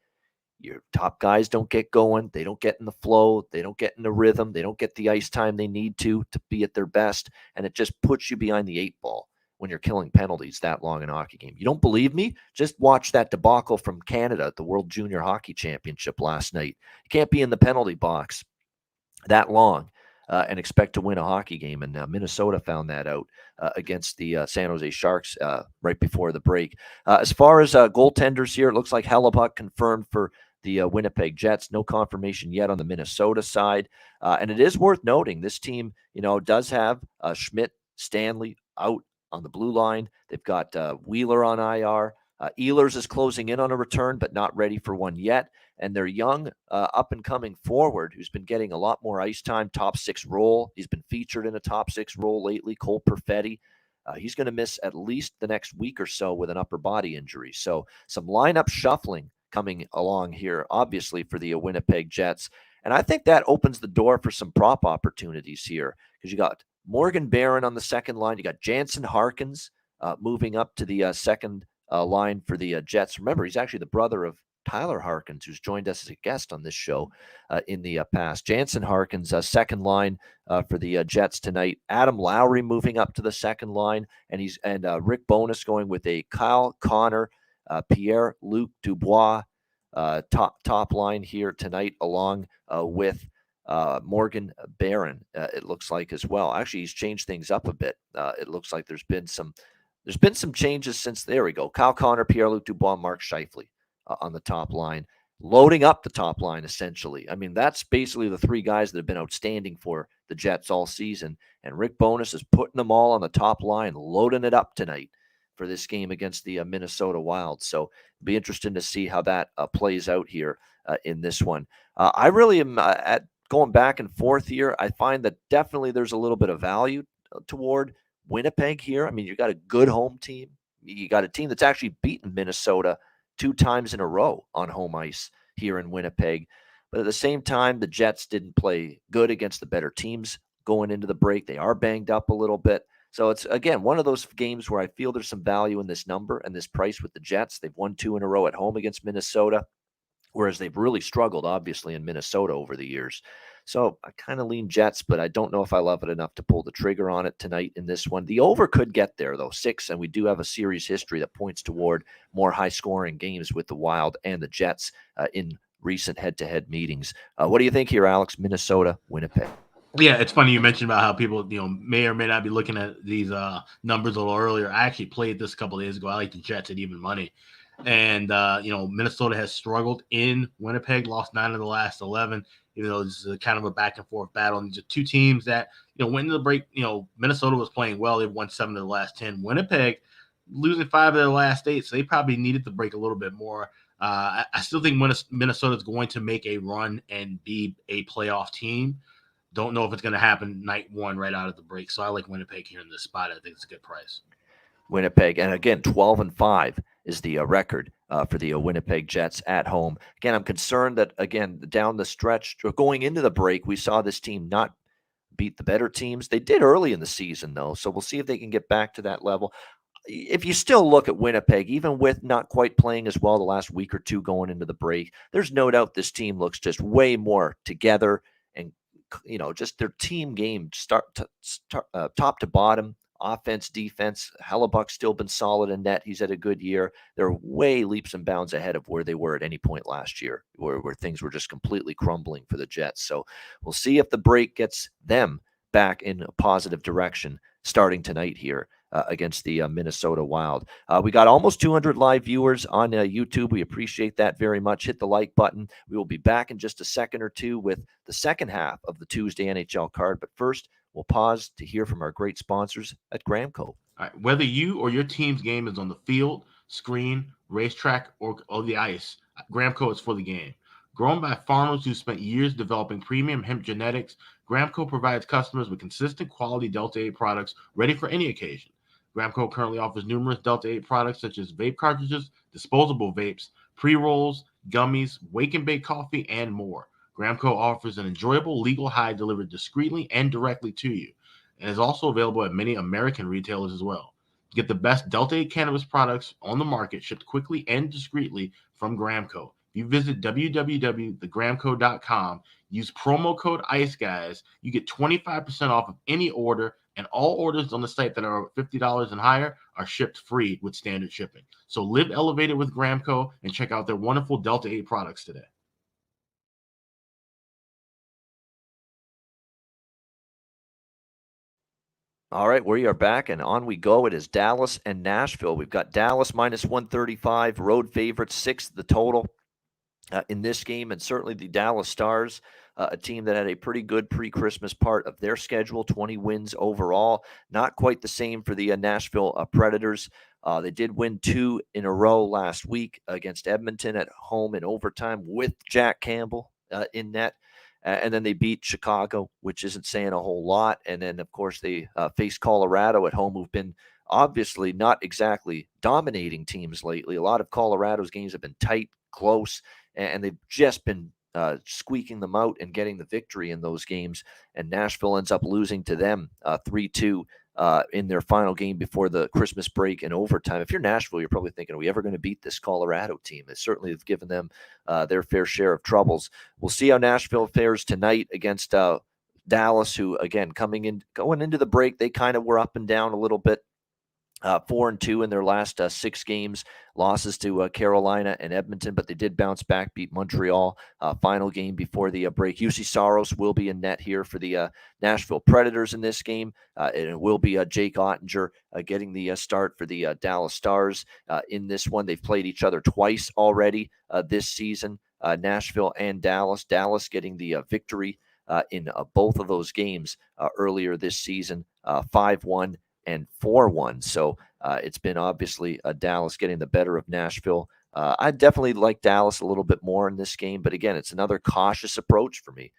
S2: Your top guys don't get going. They don't get in the flow. They don't get in the rhythm. They don't get the ice time they need to be at their best. And it just puts you behind the 8 ball when you're killing penalties that long in a hockey game. You don't believe me? Just watch that debacle from Canada at the World Junior Hockey Championship last night. You can't be in the penalty box that long and expect to win a hockey game. And Minnesota found that out against the San Jose Sharks right before the break. As far as goaltenders here, it looks like Hellebuck confirmed for the Winnipeg Jets. No confirmation yet on the Minnesota side. And it is worth noting this team, does have Schmidt, Stanley out on the blue line. They've got Wheeler on IR. Ehlers is closing in on a return, but not ready for one yet. And their young, up-and-coming forward, who's been getting a lot more ice time, top 6 role. He's been featured in a top 6 role lately, Cole Perfetti. He's going to miss at least the next week or so with an upper body injury. So some lineup shuffling coming along here, obviously, for the Winnipeg Jets. And I think that opens the door for some prop opportunities here, because you got Morgan Barron on the second line. You got Jansen Harkins moving up to the second line for the Jets. Remember, he's actually the brother of Tyler Harkins, who's joined us as a guest on this show in the past. Jansen Harkins, second line for the Jets tonight. Adam Lowry moving up to the second line, and Rick Bowness going with a Kyle Connor, Pierre-Luc Dubois top line here tonight, along with Morgan Barron, it looks like, as well. Actually, he's changed things up a bit. It looks like there's been some changes since. There we go. Kyle Connor, Pierre-Luc Dubois, Mark Scheifele on the top line, loading up the top line, essentially. I mean, that's basically the 3 guys that have been outstanding for the Jets all season. And Rick Bowness is putting them all on the top line, loading it up tonight for this game against the Minnesota Wild. So it'll be interesting to see how that plays out here in this one. I really am at going back and forth here. I find that definitely there's a little bit of value toward Winnipeg here. I mean, you got a good home team. You got a team that's actually beaten Minnesota 2 times in a row on home ice here in Winnipeg. But at the same time, the Jets didn't play good against the better teams going into the break. They are banged up a little bit. So it's, again, one of those games where I feel there's some value in this number and this price with the Jets. They've won 2 in a row at home against Minnesota, whereas they've really struggled, obviously, in Minnesota over the years. So I kind of lean Jets, but I don't know if I love it enough to pull the trigger on it tonight in this one. The over could get there, though, 6, and we do have a series history that points toward more high-scoring games with the Wild and the Jets in recent head-to-head meetings. What do you think here, Alex? Minnesota, Winnipeg.
S3: Yeah, it's funny you mentioned about how people, may or may not be looking at these numbers a little earlier. I actually played this a couple of days ago. I like the Jets at even money. And, Minnesota has struggled in Winnipeg, lost 9 of the last 11, even though this is kind of a back and forth battle. And these are 2 teams that, went into the break. Minnesota was playing well. They've won 7 of the last 10. Winnipeg losing 5 of their last 8. So they probably needed to break a little bit more. I still think Minnesota is going to make a run and be a playoff team. Don't know if it's going to happen night 1 right out of the break. So I like Winnipeg here in this spot. I think it's a good price.
S2: Winnipeg, and again, 12-5 is the record for the Winnipeg Jets at home. Again, I'm concerned that, again, down the stretch, or going into the break, we saw this team not beat the better teams. They did early in the season, though, so we'll see if they can get back to that level. If you still look at Winnipeg, even with not quite playing as well the last week or 2 going into the break, there's no doubt this team looks just way more together, and just their team game top to bottom, offense, defense. Hellebuck's still been solid in net. He's had a good year. They're way leaps and bounds ahead of where they were at any point last year, where things were just completely crumbling for the Jets. So we'll see if the break gets them back in a positive direction starting tonight here against the Minnesota Wild. We got almost 200 live viewers on YouTube. We appreciate that very much. Hit the like button. We will be back in just a second or two with the second half of the Tuesday NHL card. But first, we'll pause to hear from our great sponsors at Gramco.
S3: All right. Whether you or your team's game is on the field, screen, racetrack, or the ice, Gramco is for the game. Grown by farmers who spent years developing premium hemp genetics, Gramco provides customers with consistent quality Delta 8 products ready for any occasion. Gramco currently offers numerous Delta 8 products such as vape cartridges, disposable vapes, pre-rolls, gummies, wake and bake coffee, and more. Gramco offers an enjoyable legal high delivered discreetly and directly to you, and is also available at many American retailers as well. Get the best Delta 8 cannabis products on the market shipped quickly and discreetly from Gramco. If you visit www.thegramco.com, use promo code ICEGUYS, you get 25% off of any order, and all orders on the site that are $50 and higher are shipped free with standard shipping. So live elevated with Gramco and check out their wonderful Delta 8 products today.
S2: All right, we are back, and on we go. It is Dallas and Nashville. We've got Dallas minus 135, road favorites, 6 the total in this game, and certainly the Dallas Stars, a team that had a pretty good pre-Christmas part of their schedule, 20 wins overall. Not quite the same for the Nashville Predators. They did win 2 in a row last week against Edmonton at home in overtime with Jack Campbell in net. And then they beat Chicago, which isn't saying a whole lot. And then, of course, they faced Colorado at home, who've been obviously not exactly dominating teams lately. A lot of Colorado's games have been tight, close, and they've just been squeaking them out and getting the victory in those games. And Nashville ends up losing to them 3-2 in their final game before the Christmas break in overtime. If you're Nashville, you're probably thinking, are we ever going to beat this Colorado team? They certainly have given them their fair share of troubles. We'll see how Nashville fares tonight against Dallas, who, again, going into the break, they kind of were up and down a little bit. 4-2 in their last 6 games, losses to Carolina and Edmonton, but they did bounce back, beat Montreal. Final game before the break. UC Saros will be in net here for the Nashville Predators in this game, and it will be Jake Ottinger getting the start for the Dallas Stars in this one. They've played each other twice already this season, Nashville and Dallas. Dallas getting the victory in both of those games earlier this season, 5-1 and 4-1. So it's been obviously Dallas getting the better of Nashville. I definitely like Dallas a little bit more in this game, but again, it's another cautious approach for me,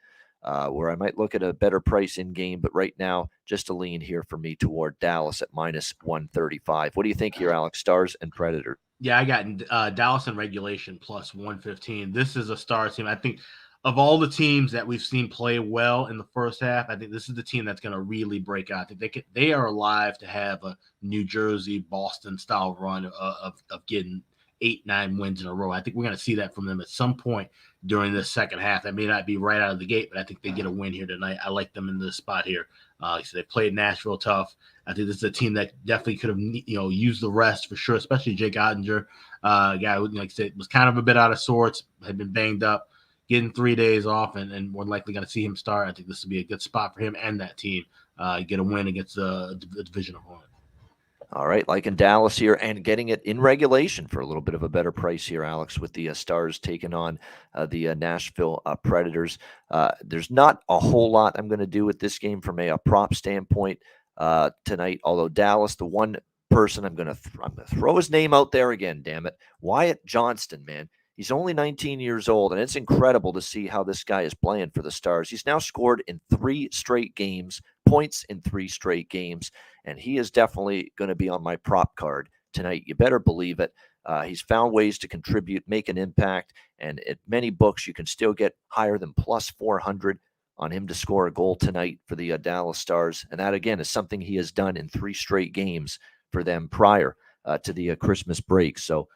S2: where I might look at a better price in game, but right now, just a lean here for me toward Dallas at minus 135. What do you think here, Alex? Stars and Predator?
S3: Yeah, I got Dallas in regulation plus 115. This is a Stars team. I think of all the teams that we've seen play well in the first half, I think this is the team that's going to really break out. I think they are alive to have a New Jersey, Boston style run of getting 8-9 wins in a row. I think we're going to see that from them at some point during this second half. That may not be right out of the gate, but I think they get a win here tonight. I like them in this spot here. So they played Nashville tough. I think this is a team that definitely could have used the rest for sure, especially Jake Ottinger, guy who, like I said, was kind of a bit out of sorts, had been banged up. Getting 3 days off and more likely going to see him start. I think this would be a good spot for him and that team. Get a win against the division opponent.
S2: All right, like in Dallas here, and getting it in regulation for a little bit of a better price here, Alex, with the Stars taking on the Nashville Predators. There's not a whole lot I'm going to do with this game from a prop standpoint tonight, although Dallas, the one person I'm going to throw his name out there again, damn it, Wyatt Johnston, man. He's only 19 years old, and it's incredible to see how this guy is playing for the Stars. He's now scored in 3 straight games, points in 3 straight games, and he is definitely going to be on my prop card tonight. You better believe it. He's found ways to contribute, make an impact, and at many books you can still get higher than plus 400 on him to score a goal tonight for the Dallas Stars, and that, again, is something he has done in 3 straight games for them prior to the Christmas break. So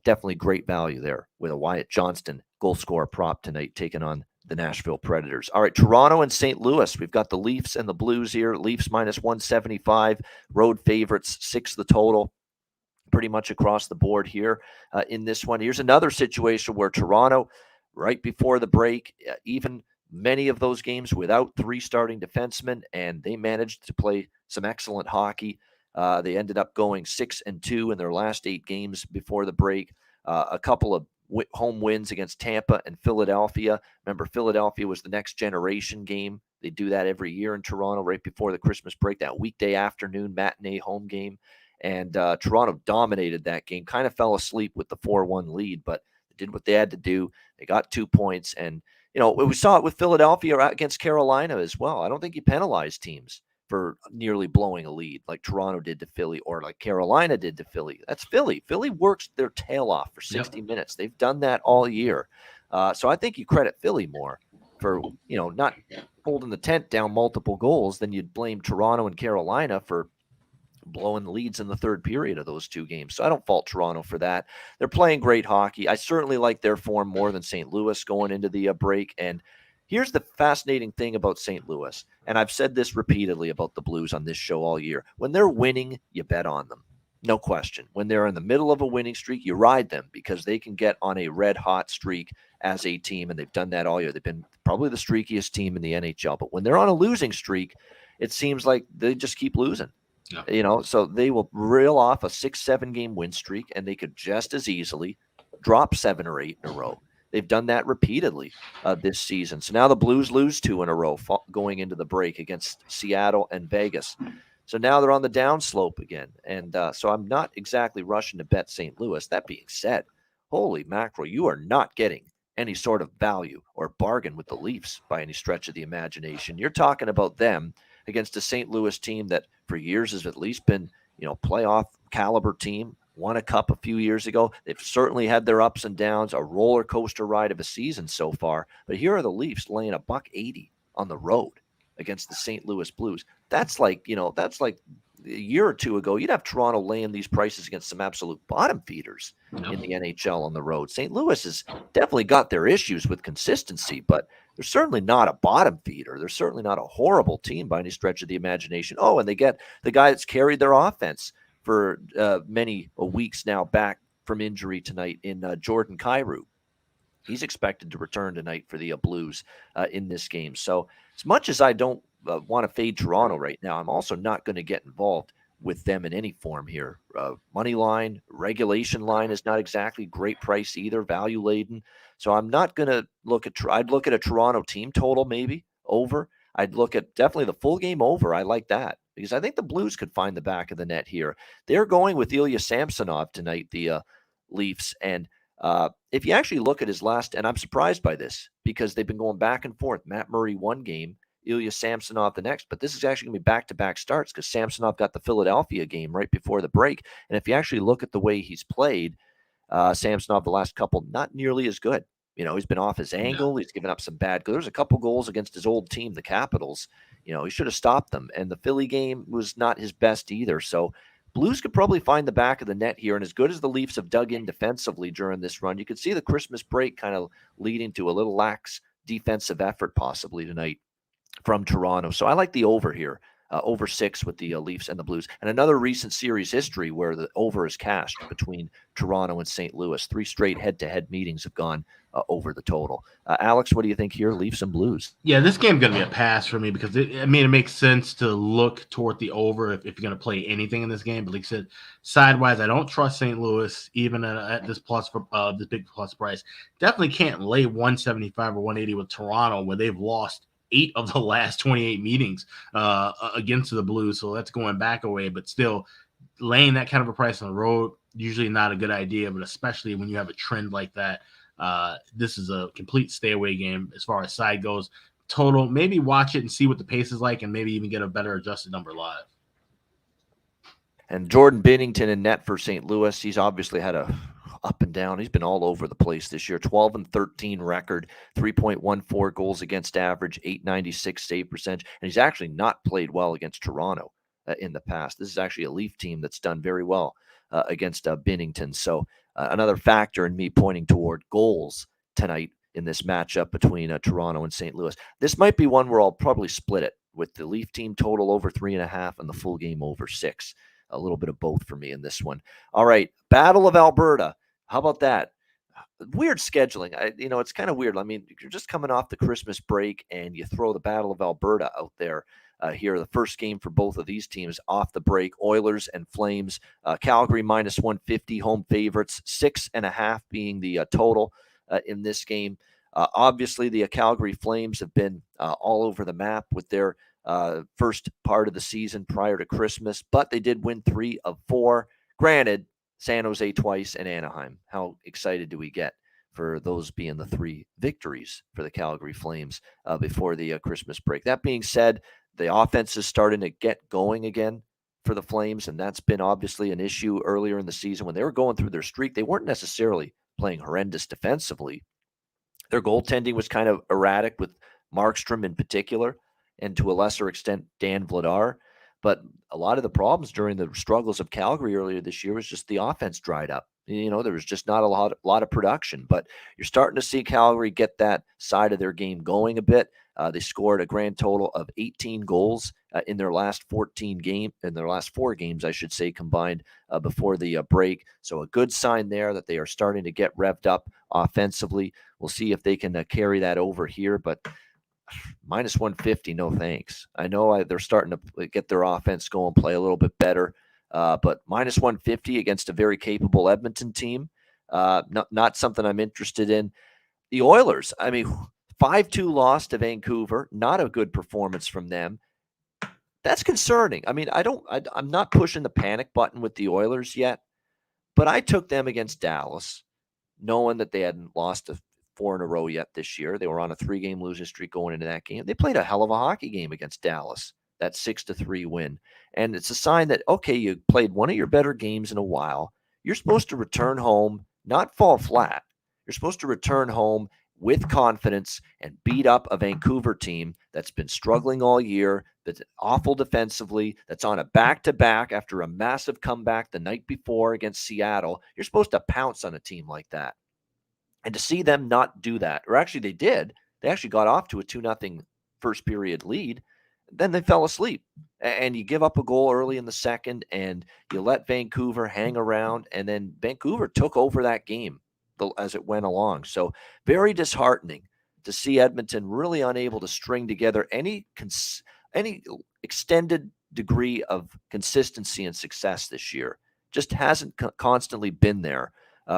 S2: definitely great value there with a Wyatt Johnston goal scorer prop tonight taking on the Nashville Predators. All right, Toronto and St. Louis. We've got the Leafs and the Blues here. Leafs minus 175, road favorites, 6 the total. Pretty much across the board here in this one. Here's another situation where Toronto, right before the break, even many of those games without 3 starting defensemen, and they managed to play some excellent hockey. They ended up going 6-2 in their last 8 games before the break. A couple of home wins against Tampa and Philadelphia. Remember, Philadelphia was the next generation game. They do that every year in Toronto right before the Christmas break, that weekday afternoon matinee home game. And Toronto dominated that game, kind of fell asleep with the 4-1 lead, but they did what they had to do. They got 2 points. And, we saw it with Philadelphia against Carolina as well. I don't think you penalize teams for nearly blowing a lead like Toronto did to Philly or like Carolina did to Philly. That's Philly. Philly works their tail off for 60 minutes. They've done that all year. So I think you credit Philly more for, not holding the tent down multiple goals than you'd blame Toronto and Carolina for blowing leads in the third period of those 2 games. So I don't fault Toronto for that. They're playing great hockey. I certainly like their form more than St. Louis going into the break. And here's the fascinating thing about St. Louis, and I've said this repeatedly about the Blues on this show all year. When they're winning, you bet on them. No question. When they're in the middle of a winning streak, you ride them because they can get on a red-hot streak as a team, and they've done that all year. They've been probably the streakiest team in the NHL. But when they're on a losing streak, it seems like they just keep losing. Yeah. So they will reel off a 6-7 game win streak, and they could just as easily drop 7 or 8 in a row. They've done that repeatedly this season. So now the Blues lose 2 in a row going into the break against Seattle and Vegas. So now they're on the downslope again. And so I'm not exactly rushing to bet St. Louis. That being said, holy mackerel, you are not getting any sort of value or bargain with the Leafs by any stretch of the imagination. You're talking about them against a St. Louis team that for years has at least been, playoff caliber team, won a cup a few years ago. They've certainly had their ups and downs, a roller coaster ride of a season so far. But here are the Leafs laying $1.80 on the road against the St. Louis Blues. That's like a year or 2 ago, you'd have Toronto laying these prices against some absolute bottom feeders in the NHL on the road. St. Louis has definitely got their issues with consistency, but they're certainly not a bottom feeder. They're certainly not a horrible team by any stretch of the imagination. Oh, and they get the guy that's carried their offense for many weeks now back from injury tonight in Jordan Kyrou. He's expected to return tonight for the Blues in this game. So as much as I don't want to fade Toronto right now, I'm also not going to get involved with them in any form here. Money line, regulation line is not exactly great price either, value laden. So I'm not going to look at, I'd look at a Toronto team total maybe over. I'd look at definitely the full game over. I like that because I think the Blues could find the back of the net here. They're going with Ilya Samsonov tonight, the Leafs. And if you actually look at his last, and I'm surprised by this because they've been going back and forth. Matt Murray one game, Ilya Samsonov the next, but this is actually going to be back-to-back starts because Samsonov got the Philadelphia game right before the break. And if you actually look at the way he's played, Samsonov the last couple, not nearly as good. He's been off his angle. He's given up some bad goals. There's a couple goals against his old team, the Capitals. He should have stopped them. And the Philly game was not his best either. So Blues could probably find the back of the net here. And as good as the Leafs have dug in defensively during this run, you could see the Christmas break kind of leading to a little lax defensive effort possibly tonight from Toronto. So I like the over here, over 6 with the Leafs and the Blues. And another recent series history where the over is cashed between Toronto and St. Louis. 3 straight head-to-head meetings have gone over the total. Alex, what do you think here, Leafs and Blues?
S3: Yeah, this game's going to be a pass for me because it makes sense to look toward the over if you're going to play anything in this game. But like I said, sidewise, I don't trust St. Louis even at this this big plus price. Definitely can't lay 175 or 180 with Toronto where they've lost 8 of the last 28 meetings against the Blues. So that's going back away, but still laying that kind of a price on the road, usually not a good idea, but especially when you have a trend like that. This is a complete stay away game as far as side goes. Total, maybe watch it and see what the pace is like and maybe even get a better adjusted number live.
S2: And Jordan Binnington in net for St. Louis. He's obviously had a up and down. He's been all over the place this year. 12-13 record, 3.14 goals against average, 896 save percentage. And he's actually not played well against Toronto in the past. This is actually a Leaf team that's done very well against Binnington. So another factor in me pointing toward goals tonight in this matchup between Toronto and St. Louis. This might be one where I'll probably split it with the Leaf team total over 3.5 and the full game over 6. A little bit of both for me in this one. All right, Battle of Alberta. How about that? weird scheduling. It's kind of weird. I mean, you're just coming off the Christmas break and you throw the Battle of Alberta out there here. The first game for both of these teams off the break, Oilers and Flames. Calgary minus 150, home favorites, 6.5 being the total in this game. Obviously, the Calgary Flames have been all over the map with their first part of the season prior to Christmas, but they did win 3 of 4. Granted, San Jose twice and Anaheim. How excited do we get for those being the 3 victories for the Calgary Flames before the Christmas break? That being said, the offense is starting to get going again for the Flames, and that's been obviously an issue earlier in the season when they were going through their streak. They weren't necessarily playing horrendous defensively. Their goaltending was kind of erratic with Markstrom in particular, and to a lesser extent, Dan Vladar. But a lot of the problems during the struggles of Calgary earlier this year was just the offense dried up. There was just not a lot of production. But you're starting to see Calgary get that side of their game going a bit. They scored a grand total of 18 goals in their last 4 games, I should say, combined before the break. So a good sign there that they are starting to get revved up offensively. We'll see if they can carry that over here, but minus 150, no thanks. I know they're starting to get their offense going, play a little bit better, but minus 150 against a very capable Edmonton team, not something I'm interested in. The Oilers, 5-2 loss to Vancouver, not a good performance from them. That's concerning. I'm not pushing the panic button with the Oilers yet, but I took them against Dallas, knowing that they hadn't lost 4 in a row yet this year. They were on a 3-game losing streak going into that game. They played a hell of a hockey game against Dallas, that 6-3 win. And it's a sign that, okay, you played one of your better games in a while. You're supposed to return home, not fall flat. You're supposed to return home with confidence and beat up a Vancouver team that's been struggling all year, that's awful defensively, that's on a back-to-back after a massive comeback the night before against Seattle. You're supposed to pounce on a team like that. And to see them not do that, or actually they did, they actually got off to a 2-0 first period lead. Then they fell asleep. And you give up a goal early in the second, and you let Vancouver hang around, and then Vancouver took over that game as it went along. So very disheartening to see Edmonton really unable to string together any extended degree of consistency and success this year. Just hasn't constantly been there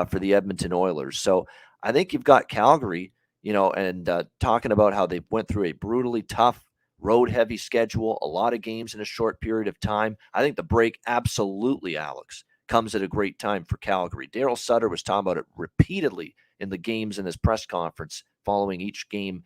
S2: for the Edmonton Oilers. So I think you've got Calgary, and talking about how they went through a brutally tough road-heavy schedule, a lot of games in a short period of time. I think the break absolutely, Alex, comes at a great time for Calgary. Darryl Sutter was talking about it repeatedly in the games in his press conference following each game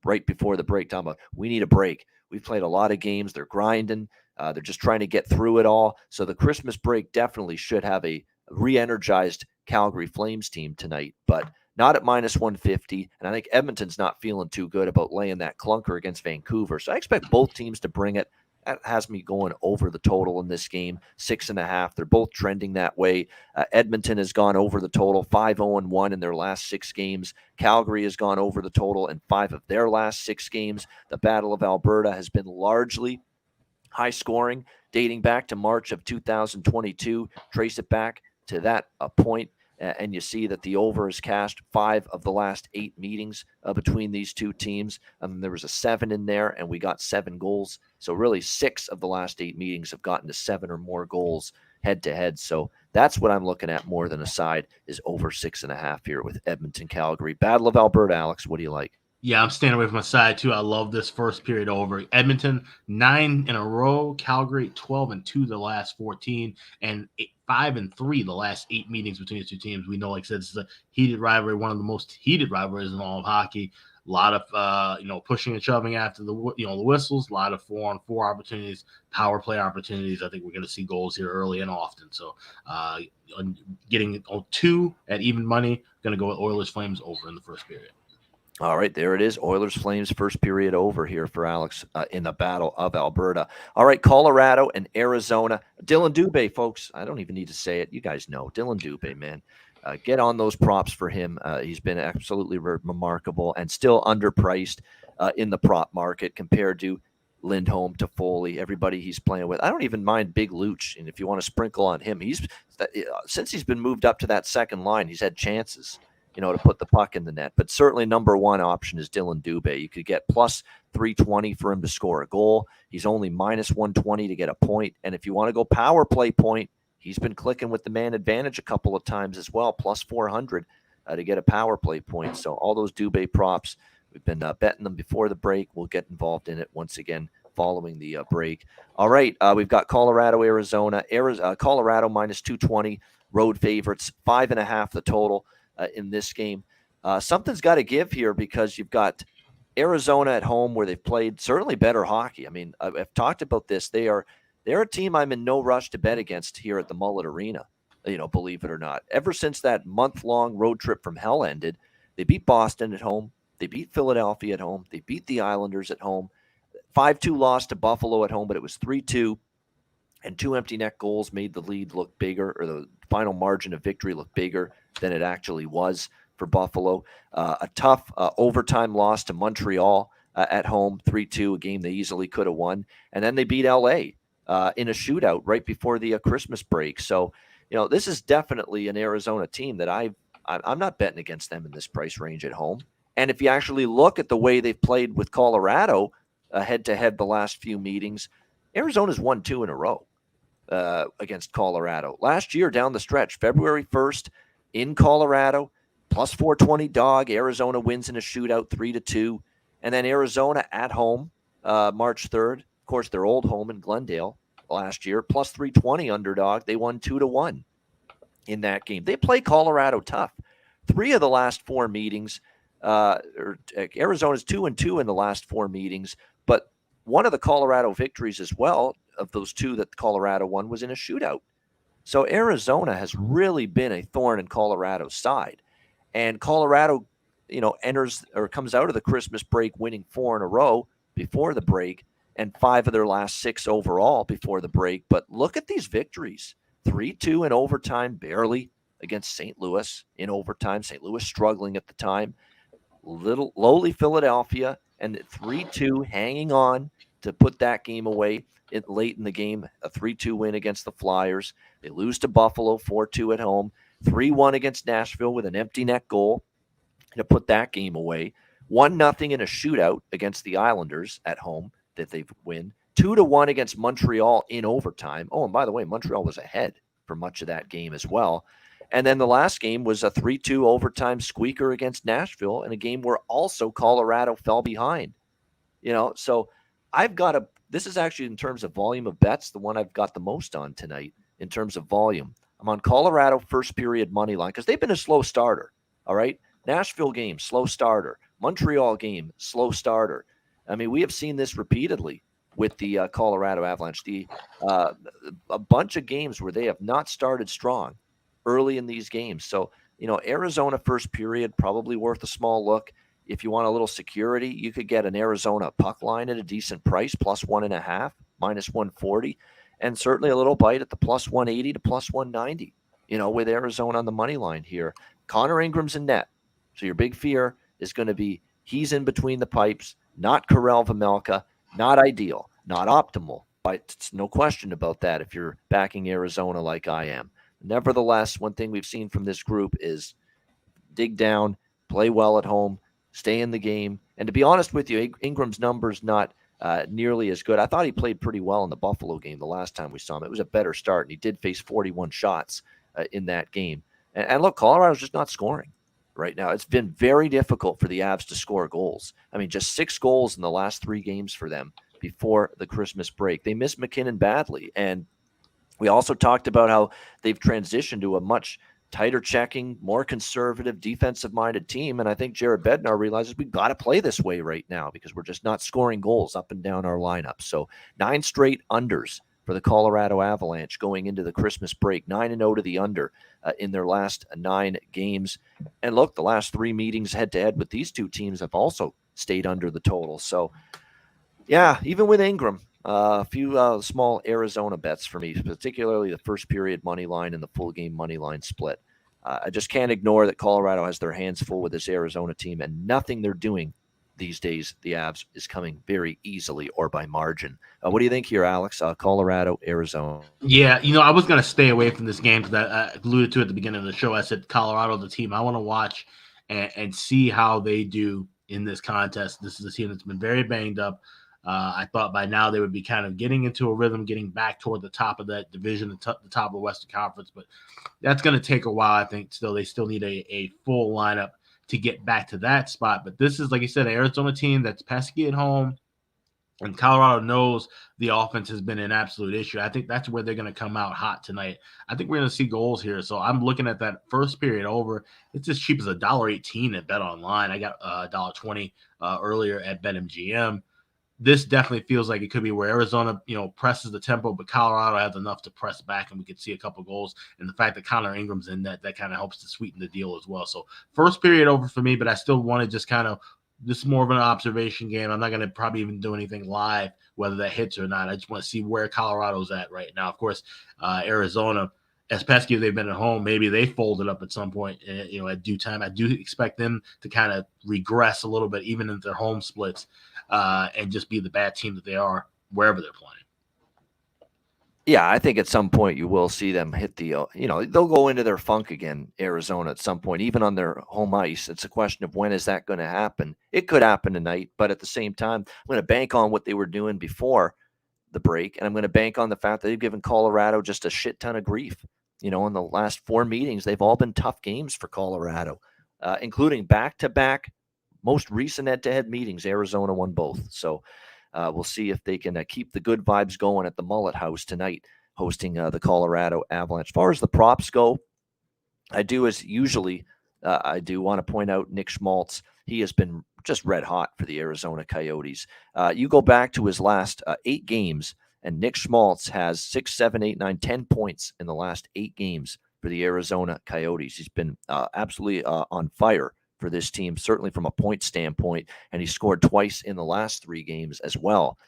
S2: right before the break, talking about, we need a break. We've played a lot of games. They're grinding. They're just trying to get through it all. So the Christmas break definitely should have a re-energized Calgary Flames team tonight, but not at minus 150. And I think Edmonton's not feeling too good about laying that clunker against Vancouver. So I expect both teams to bring it. That has me going over the total in this game, 6.5. They're both trending that way. Edmonton has gone over the total, 5-0-1 in their last 6 games. Calgary has gone over the total in 5 of their last 6 games. The Battle of Alberta has been largely high scoring, dating back to March of 2022. Trace it back to that point, and you see that the over has cashed 5 of the last 8 meetings between these two teams. There was a 7 in there, and we got 7 goals. So really 6 of the last 8 meetings have gotten to 7 or more goals head-to-head. So that's what I'm looking at more than a side, is over 6.5 here with Edmonton, Calgary. Battle of Alberta, Alex, what do you like?
S3: Yeah, I'm staying away from my side, too. I love this first period over. Edmonton, 9 in a row. Calgary, 12-2 the last 14. And 5-3 the last 8 meetings between the two teams. We know, like I said, this is a heated rivalry, one of the most heated rivalries in all of hockey. A lot of, pushing and shoving after the whistles. A lot of 4-on-4 opportunities, power play opportunities. I think we're going to see goals here early and often. So getting 2 at even money, going to go with Oilers Flames over in the first period.
S2: All right, there it is. Oilers Flames first period over here for Alex in the Battle of Alberta. All right, Colorado and Arizona. Dylan Dubé, folks. I don't even need to say it. You guys know. Dylan Dubé, man. Get on those props for him. He's been absolutely remarkable and still underpriced in the prop market compared to Lindholm, Toffoli, everybody he's playing with. I don't even mind Big Luch, and if you want to sprinkle on him, since he's been moved up to that second line, he's had chances. to put the puck in the net. But certainly number one option is Dylan Dubé. You could get plus 320 for him to score a goal. He's only minus 120 to get a point. And if you want to go power play point, he's been clicking with the man advantage a couple of times as well, plus 400 to get a power play point. So all those Dubé props, we've been betting them before the break. We'll get involved in it once again following the break. All right, we've got Colorado, Arizona. Colorado minus 220, road favorites, 5.5 the total in this game. Something's got to give here because you've got Arizona at home where they've played certainly better hockey. I mean, I've talked about this. They're a team I'm in no rush to bet against here at the Mullet Arena, believe it or not. Ever since that month-long road trip from hell ended, they beat Boston at home. They beat Philadelphia at home. They beat the Islanders at home. 5-2 loss to Buffalo at home, but it was 3-2. And 2 empty net goals made the lead look bigger, or the final margin of victory look bigger than it actually was for Buffalo. A tough overtime loss to Montreal at home, 3-2, a game they easily could have won. And then they beat LA in a shootout right before the Christmas break. So, this is definitely an Arizona team that I'm not betting against them in this price range at home. And if you actually look at the way they've played with Colorado head-to-head the last few meetings, Arizona's won 2 in a row against Colorado. Last year down the stretch, February 1st in Colorado, plus 420 dog. Arizona wins in a shootout 3-2. And then Arizona at home, March 3rd. Of course, their old home in Glendale last year, plus 320 underdog. They won 2-1 in that game. They play Colorado tough. 3 of the last 4 meetings, Arizona's 2-2 in the last 4 meetings, but one of the Colorado victories as well, of those 2 that Colorado won, was in a shootout. So Arizona has really been a thorn in Colorado's side. And Colorado, enters or comes out of the Christmas break winning 4 in a row before the break and 5 of their last 6 overall before the break. But look at these victories. 3-2 in overtime, barely, against St. Louis in overtime. St. Louis struggling at the time. Lowly Philadelphia, and 3-2 hanging on to put that game away late in the game. A 3-2 win against the Flyers. They lose to Buffalo 4-2 at home. 3-1 against Nashville with an empty net goal to put that game away. 1-0 in a shootout against the Islanders at home that they win. 2-1 against Montreal in overtime. Oh, and by the way, Montreal was ahead for much of that game as well. And then the last game was a 3-2 overtime squeaker against Nashville in a game where also Colorado fell behind. So I've got this is actually, in terms of volume of bets, the one I've got the most on tonight in terms of volume. I'm on Colorado first period money line because they've been a slow starter. All right. Nashville game, slow starter. Montreal game, slow starter. I mean, we have seen this repeatedly with the Colorado Avalanche. A bunch of games where they have not started strong early in these games. So, Arizona first period, probably worth a small look. If you want a little security, you could get an Arizona puck line at a decent price, plus 1.5, minus 140, and certainly a little bite at the plus 180 to plus 190, with Arizona on the money line here. Connor Ingram's in net. So your big fear is going to be he's in between the pipes, not Karel Vejmelka, not ideal, not optimal, but it's no question about that if you're backing Arizona like I am. Nevertheless, one thing we've seen from this group is dig down, play well at home, stay in the game. And to be honest with you, Ingram's numbers not nearly as good. I thought he played pretty well in the Buffalo game the last time we saw him. It was a better start, and he did face 41 shots in that game. And look, Colorado's just not scoring right now. It's been very difficult for the Avs to score goals. I mean, just 6 goals in the last 3 games for them before the Christmas break. They missed McKinnon badly, and we also talked about how they've transitioned to a much tighter checking, more conservative, defensive-minded team. And I think Jared Bednar realizes we've got to play this way right now because we're just not scoring goals up and down our lineup. So 9 straight unders for the Colorado Avalanche going into the Christmas break, 9-0 to the under in their last 9 games. And look, the last 3 meetings head-to-head with these 2 teams have also stayed under the total. So, yeah, even with Ingram, a few small Arizona bets for me, particularly the first period money line and the full game money line split. I just can't ignore that Colorado has their hands full with this Arizona team, and nothing they're doing these days, the Avs, is coming very easily or by margin. What do you think here, Alex? Colorado, Arizona.
S3: Yeah, I was going to stay away from this game because I alluded to at the beginning of the show. I said Colorado, the team I want to watch and see how they do in this contest. This is a team that's been very banged up. I thought by now they would be kind of getting into a rhythm, getting back toward the top of that division, the top of the Western Conference, but that's going to take a while. I think they still need a full lineup to get back to that spot. But this is, like you said, an Arizona team that's pesky at home, and Colorado knows the offense has been an absolute issue. I think that's where they're going to come out hot tonight. I think we're going to see goals here. So I'm looking at that first period over. It's as cheap as $1.18 at Bet Online. I got $1.20 earlier at BetMGM. This definitely feels like it could be where Arizona, presses the tempo, but Colorado has enough to press back, and we could see a couple goals. And the fact that Connor Ingram's in that kind of helps to sweeten the deal as well. So first period over for me, but I still want to just this is more of an observation game. I'm not going to probably even do anything live, whether that hits or not. I just want to see where Colorado's at right now. Of course, Arizona, as pesky as they've been at home, maybe they folded up at some point, at due time. I do expect them to kind of regress a little bit, even in their home splits, and just be the bad team that they are wherever they're playing.
S2: Yeah, I think at some point you will see them hit the, they'll go into their funk again, Arizona, at some point, even on their home ice. It's a question of when is that going to happen? It could happen tonight, but at the same time, I'm going to bank on what they were doing before the break, and I'm going to bank on the fact that they've given Colorado just a shit ton of grief. In the last 4 meetings, they've all been tough games for Colorado, including back-to-back most recent head-to-head meetings. Arizona won both. So we'll see if they can keep the good vibes going at the Mullet House tonight, hosting the Colorado Avalanche. As far as the props go, I do want to point out Nick Schmaltz. He has been just red hot for the Arizona Coyotes. You go back to his last 8 games, and Nick Schmaltz has 6, 7, 8, 9, 10 points in the last 8 games for the Arizona Coyotes. He's been absolutely on fire for this team, certainly from a point standpoint, and he scored twice in the last 3 games as well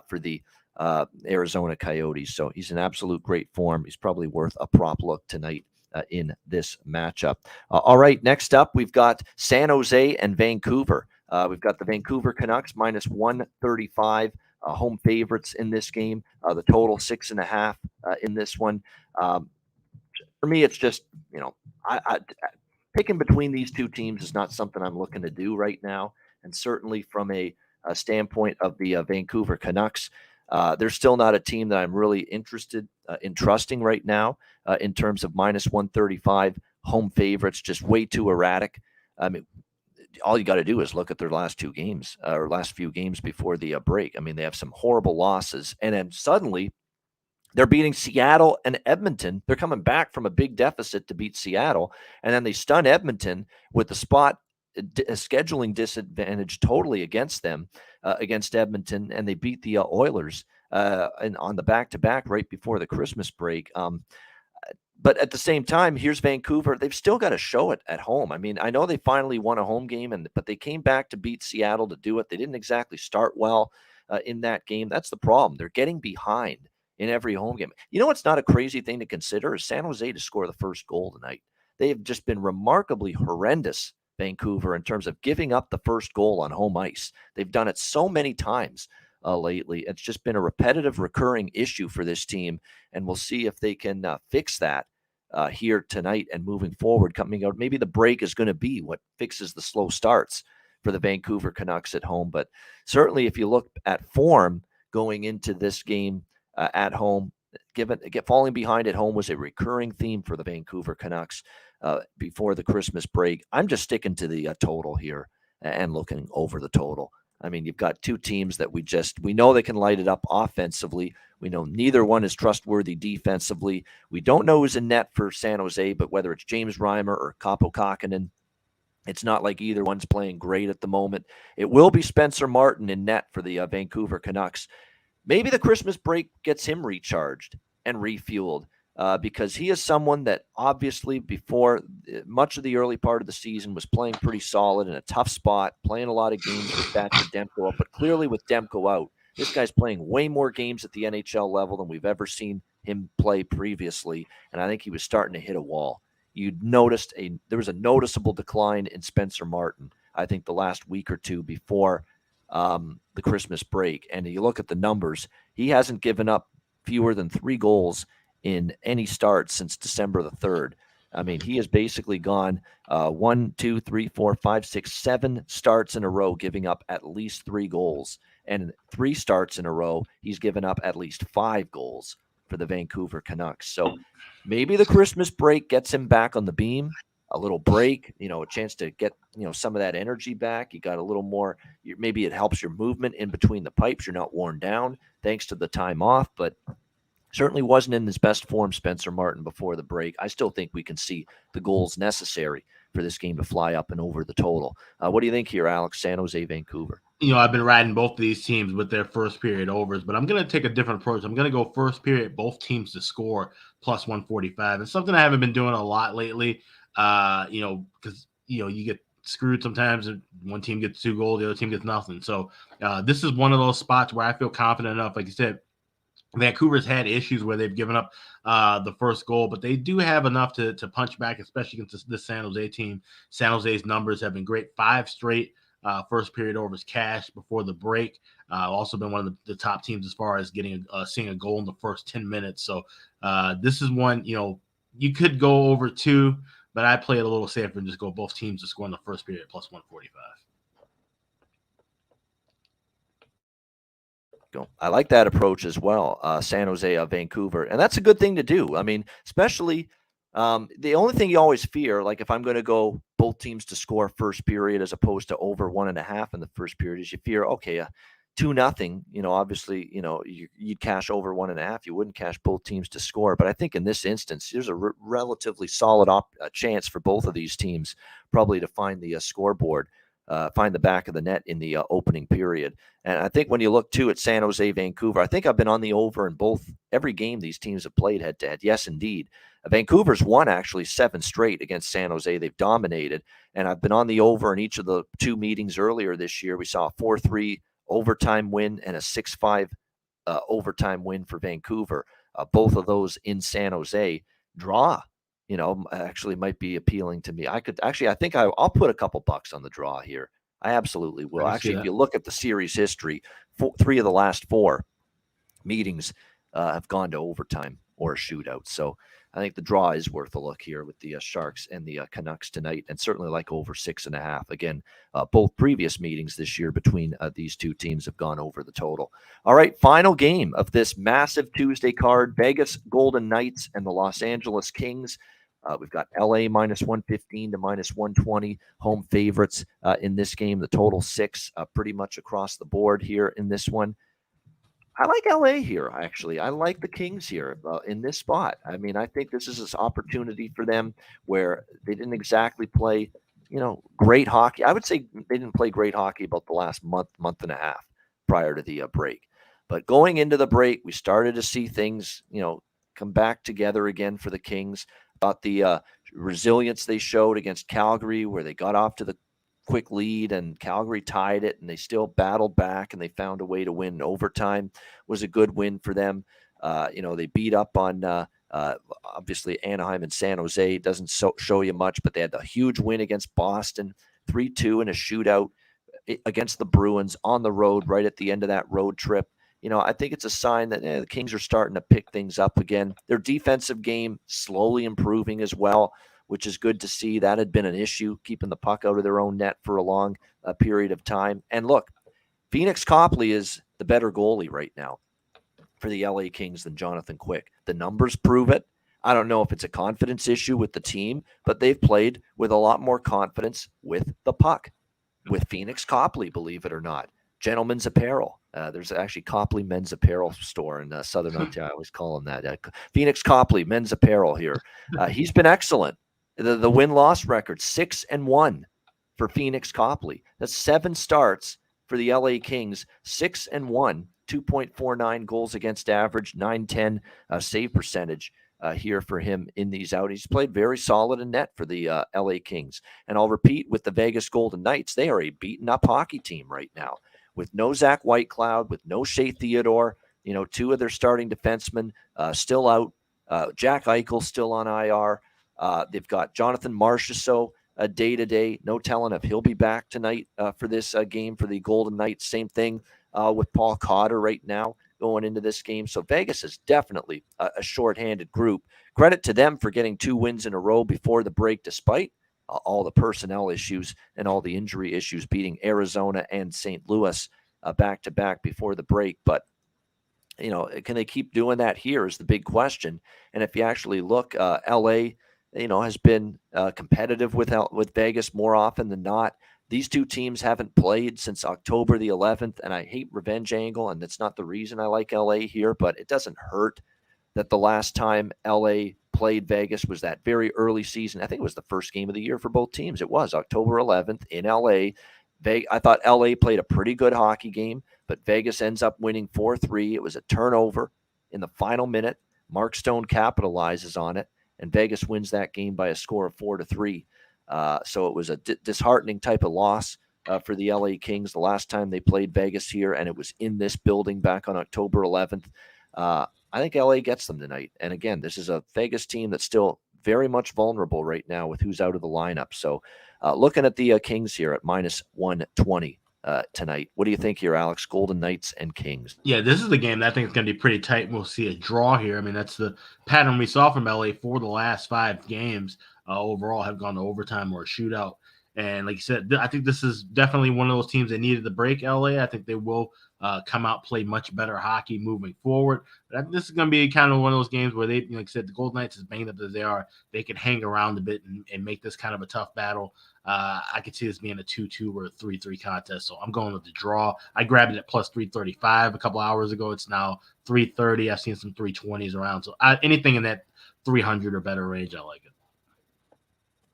S2: for the Arizona Coyotes. So he's in absolute great form. He's probably worth a prop look tonight in this matchup. All right, next up, we've got San Jose and Vancouver. We've got the Vancouver Canucks minus 135 home favorites in this game. The total 6.5 in this one. For me, it's just, I picking between these two teams is not something I'm looking to do right now. And certainly from a standpoint of the Vancouver Canucks, they're still not a team that I'm really interested in trusting right now in terms of minus 135 home favorites, just way too erratic. I mean, all you got to do is look at their last 2 games or last few games before the break. I mean, they have some horrible losses, and then suddenly they're beating Seattle and Edmonton. They're coming back from a big deficit to beat Seattle, and then they stun Edmonton with the spot scheduling disadvantage totally against them, against Edmonton, and they beat the Oilers and on the back-to-back right before the Christmas break. But at the same time, here's Vancouver. They've still got to show it at home. I mean, I know they finally won a home game, but they came back to beat Seattle to do it. They didn't exactly start well in that game. That's the problem. They're getting behind in every home game. What's not a crazy thing to consider is San Jose to score the first goal tonight. They have just been remarkably horrendous, Vancouver, in terms of giving up the first goal on home ice. They've done it so many times lately. It's just been a repetitive, recurring issue for this team, and we'll see if they can fix that here tonight and moving forward. Coming out, maybe the break is going to be what fixes the slow starts for the Vancouver Canucks at home. But certainly, if you look at form going into this game at home, falling behind at home was a recurring theme for the Vancouver Canucks before the Christmas break. I'm just sticking to the total here and looking over the total. I mean, you've got 2 teams that we know they can light it up offensively. We know neither one is trustworthy defensively. We don't know who's in net for San Jose, but whether it's James Reimer or Kaapo Kähkönen, it's not like either one's playing great at the moment. It will be Spencer Martin in net for the Vancouver Canucks. Maybe the Christmas break gets him recharged and refueled because he is someone that obviously before much of the early part of the season was playing pretty solid in a tough spot, playing a lot of games with Thatcher Demko up. But clearly with Demko out, this guy's playing way more games at the NHL level than we've ever seen him play previously. And I think he was starting to hit a wall. You'd noticed there was a noticeable decline in Spencer Martin, I think the last week or 2 before the Christmas break. And you look at the numbers, he hasn't given up fewer than 3 goals in any start since December the 3rd. I mean, he has basically gone 1, 2, 3, 4, 5, 6, 7 starts in a row, giving up at least 3 goals. And 3 starts in a row, he's given up at least 5 goals for the Vancouver Canucks. So maybe the Christmas break gets him back on the beam, a little break, a chance to get, some of that energy back. You got a little more, maybe it helps your movement in between the pipes. You're not worn down thanks to the time off, but certainly wasn't in his best form, Spencer Martin, before the break. I still think we can see the goals necessary for this game to fly up and over the total. What do you think here, Alex? San Jose, Vancouver.
S3: I've been riding both of these teams with their first period overs, but I'm going to take a different approach. I'm going to go first period, both teams to score plus 145. It's something I haven't been doing a lot lately, because, you get screwed sometimes. One team gets 2 goals, the other team gets nothing. So this is one of those spots where I feel confident enough. Like you said, Vancouver's had issues where they've given up the first goal, but they do have enough to punch back, especially against this San Jose team. San Jose's numbers have been great. 5 straight first period overs cash before the break. Also been one of the top teams as far as getting seeing a goal in the first 10 minutes. So this is one, you could go over 2, but I play it a little safer and just go both teams to score in the first period plus 145.
S2: I like that approach as well, San Jose, Vancouver. And that's a good thing to do. I mean, especially the only thing you always fear, like if I'm going to go both teams to score first period as opposed to over 1.5 in the first period, is you fear, okay, 2-0, obviously, you'd cash over 1.5. You wouldn't cash both teams to score. But I think in this instance, there's a relatively solid chance for both of these teams probably to find the scoreboard. Find the back of the net in the opening period. And I think when you look, too, at San Jose, Vancouver, I think I've been on the over in every game these teams have played head-to-head. Yes, indeed. Vancouver's won, actually, 7 straight against San Jose. They've dominated. And I've been on the over in each of the 2 meetings earlier this year. We saw a 4-3 overtime win and a 6-5 overtime win for Vancouver. Both of those in San Jose. Draw. Actually might be appealing to me. I think I'll put a couple bucks on the draw here. I absolutely will. Actually, if you look at the series history, 3 of the last 4 meetings have gone to overtime or a shootout. So I think the draw is worth a look here with the Sharks and the Canucks tonight, and certainly like over 6.5. Again, both previous meetings this year between these 2 teams have gone over the total. All right, final game of this massive Tuesday card, Vegas Golden Knights and the Los Angeles Kings. We've got LA minus 115 to minus 120 home favorites in this game. The total 6 pretty much across the board here in this one. I like LA here, actually. I like the Kings here in this spot. I mean, I think this is this opportunity for them where they didn't exactly play, great hockey. I would say they didn't play great hockey about the last month and a half prior to the break. But going into the break, we started to see things, come back together again for the Kings. About the resilience they showed against Calgary, where they got off to the quick lead and Calgary tied it, and they still battled back and they found a way to win. Overtime was a good win for them. They beat up on obviously Anaheim and San Jose. It doesn't show you much, but they had a huge win against Boston, 3-2 in a shootout against the Bruins on the road right at the end of that road trip. I think it's a sign that the Kings are starting to pick things up again. Their defensive game slowly improving as well, which is good to see. That had been an issue, keeping the puck out of their own net for a long period of time. And look, Phoenix Copley is the better goalie right now for the LA Kings than Jonathan Quick. The numbers prove it. I don't know if it's a confidence issue with the team, but they've played with a lot more confidence with the puck. With Phoenix Copley, believe it or not. Gentleman's Apparel. There's actually Copley Men's Apparel store in Southern Ontario. I always call him that. Phoenix Copley Men's Apparel here. He's been excellent. The win-loss record, 6-1 for Phoenix Copley. That's 7 starts for the LA Kings, 6-1, 2.49 goals against average, 910 save percentage here for him in these outings. He's played very solid in net for the LA Kings. And I'll repeat, with the Vegas Golden Knights, they are a beaten-up hockey team right now. With no Zach Whitecloud, with no Shea Theodore, 2 of their starting defensemen still out. Jack Eichel still on IR. They've got Jonathan Marchessault day-to-day. No telling if he'll be back tonight for this game for the Golden Knights. Same thing with Paul Cotter right now. going into this game. So Vegas is definitely a shorthanded group. Credit to them for getting 2 wins in a row before the break, despite all the personnel issues and all the injury issues, beating Arizona and St. Louis back-to-back before the break. But, can they keep doing that here is the big question. And if you actually look, LA, has been competitive with Vegas more often than not. These two teams haven't played since October the 11th, and I hate revenge angle, and that's not the reason I like LA here, but it doesn't hurt that the last time LA played Vegas was that very early season. I think it was the first game of the year for both teams. It was October 11th in LA. I thought LA played a pretty good hockey game, but Vegas ends up winning 4-3. It was a turnover in the final minute. Mark Stone capitalizes on it, and Vegas wins that game by a score of 4-3. So it was a disheartening type of loss for the LA Kings the last time they played Vegas here, and it was in this building back on October 11th. I think LA gets them tonight. And again, this is a Vegas team that's still very much vulnerable right now with who's out of the lineup. So looking at the Kings here at minus 120 tonight. What do you think here, Alex? Golden Knights and Kings.
S3: Yeah, this is the game that I think is going to be pretty tight. We'll see a draw here. I mean, that's the pattern we saw from LA for the last 5 games. Overall have gone to overtime or a shootout. And like you said, I think this is definitely one of those teams that needed to break LA. I think they will come out, play much better hockey moving forward. But this is going to be kind of one of those games where they, like I said, the Golden Knights, as banged up as they are, they can hang around a bit and make this kind of a tough battle. I could see this being a 2-2 or a 3-3 contest. So I'm going with the draw. I grabbed it at plus 335 a couple hours ago. It's now 330. I've seen some 320s around. So anything in that 300 or better range, I like it.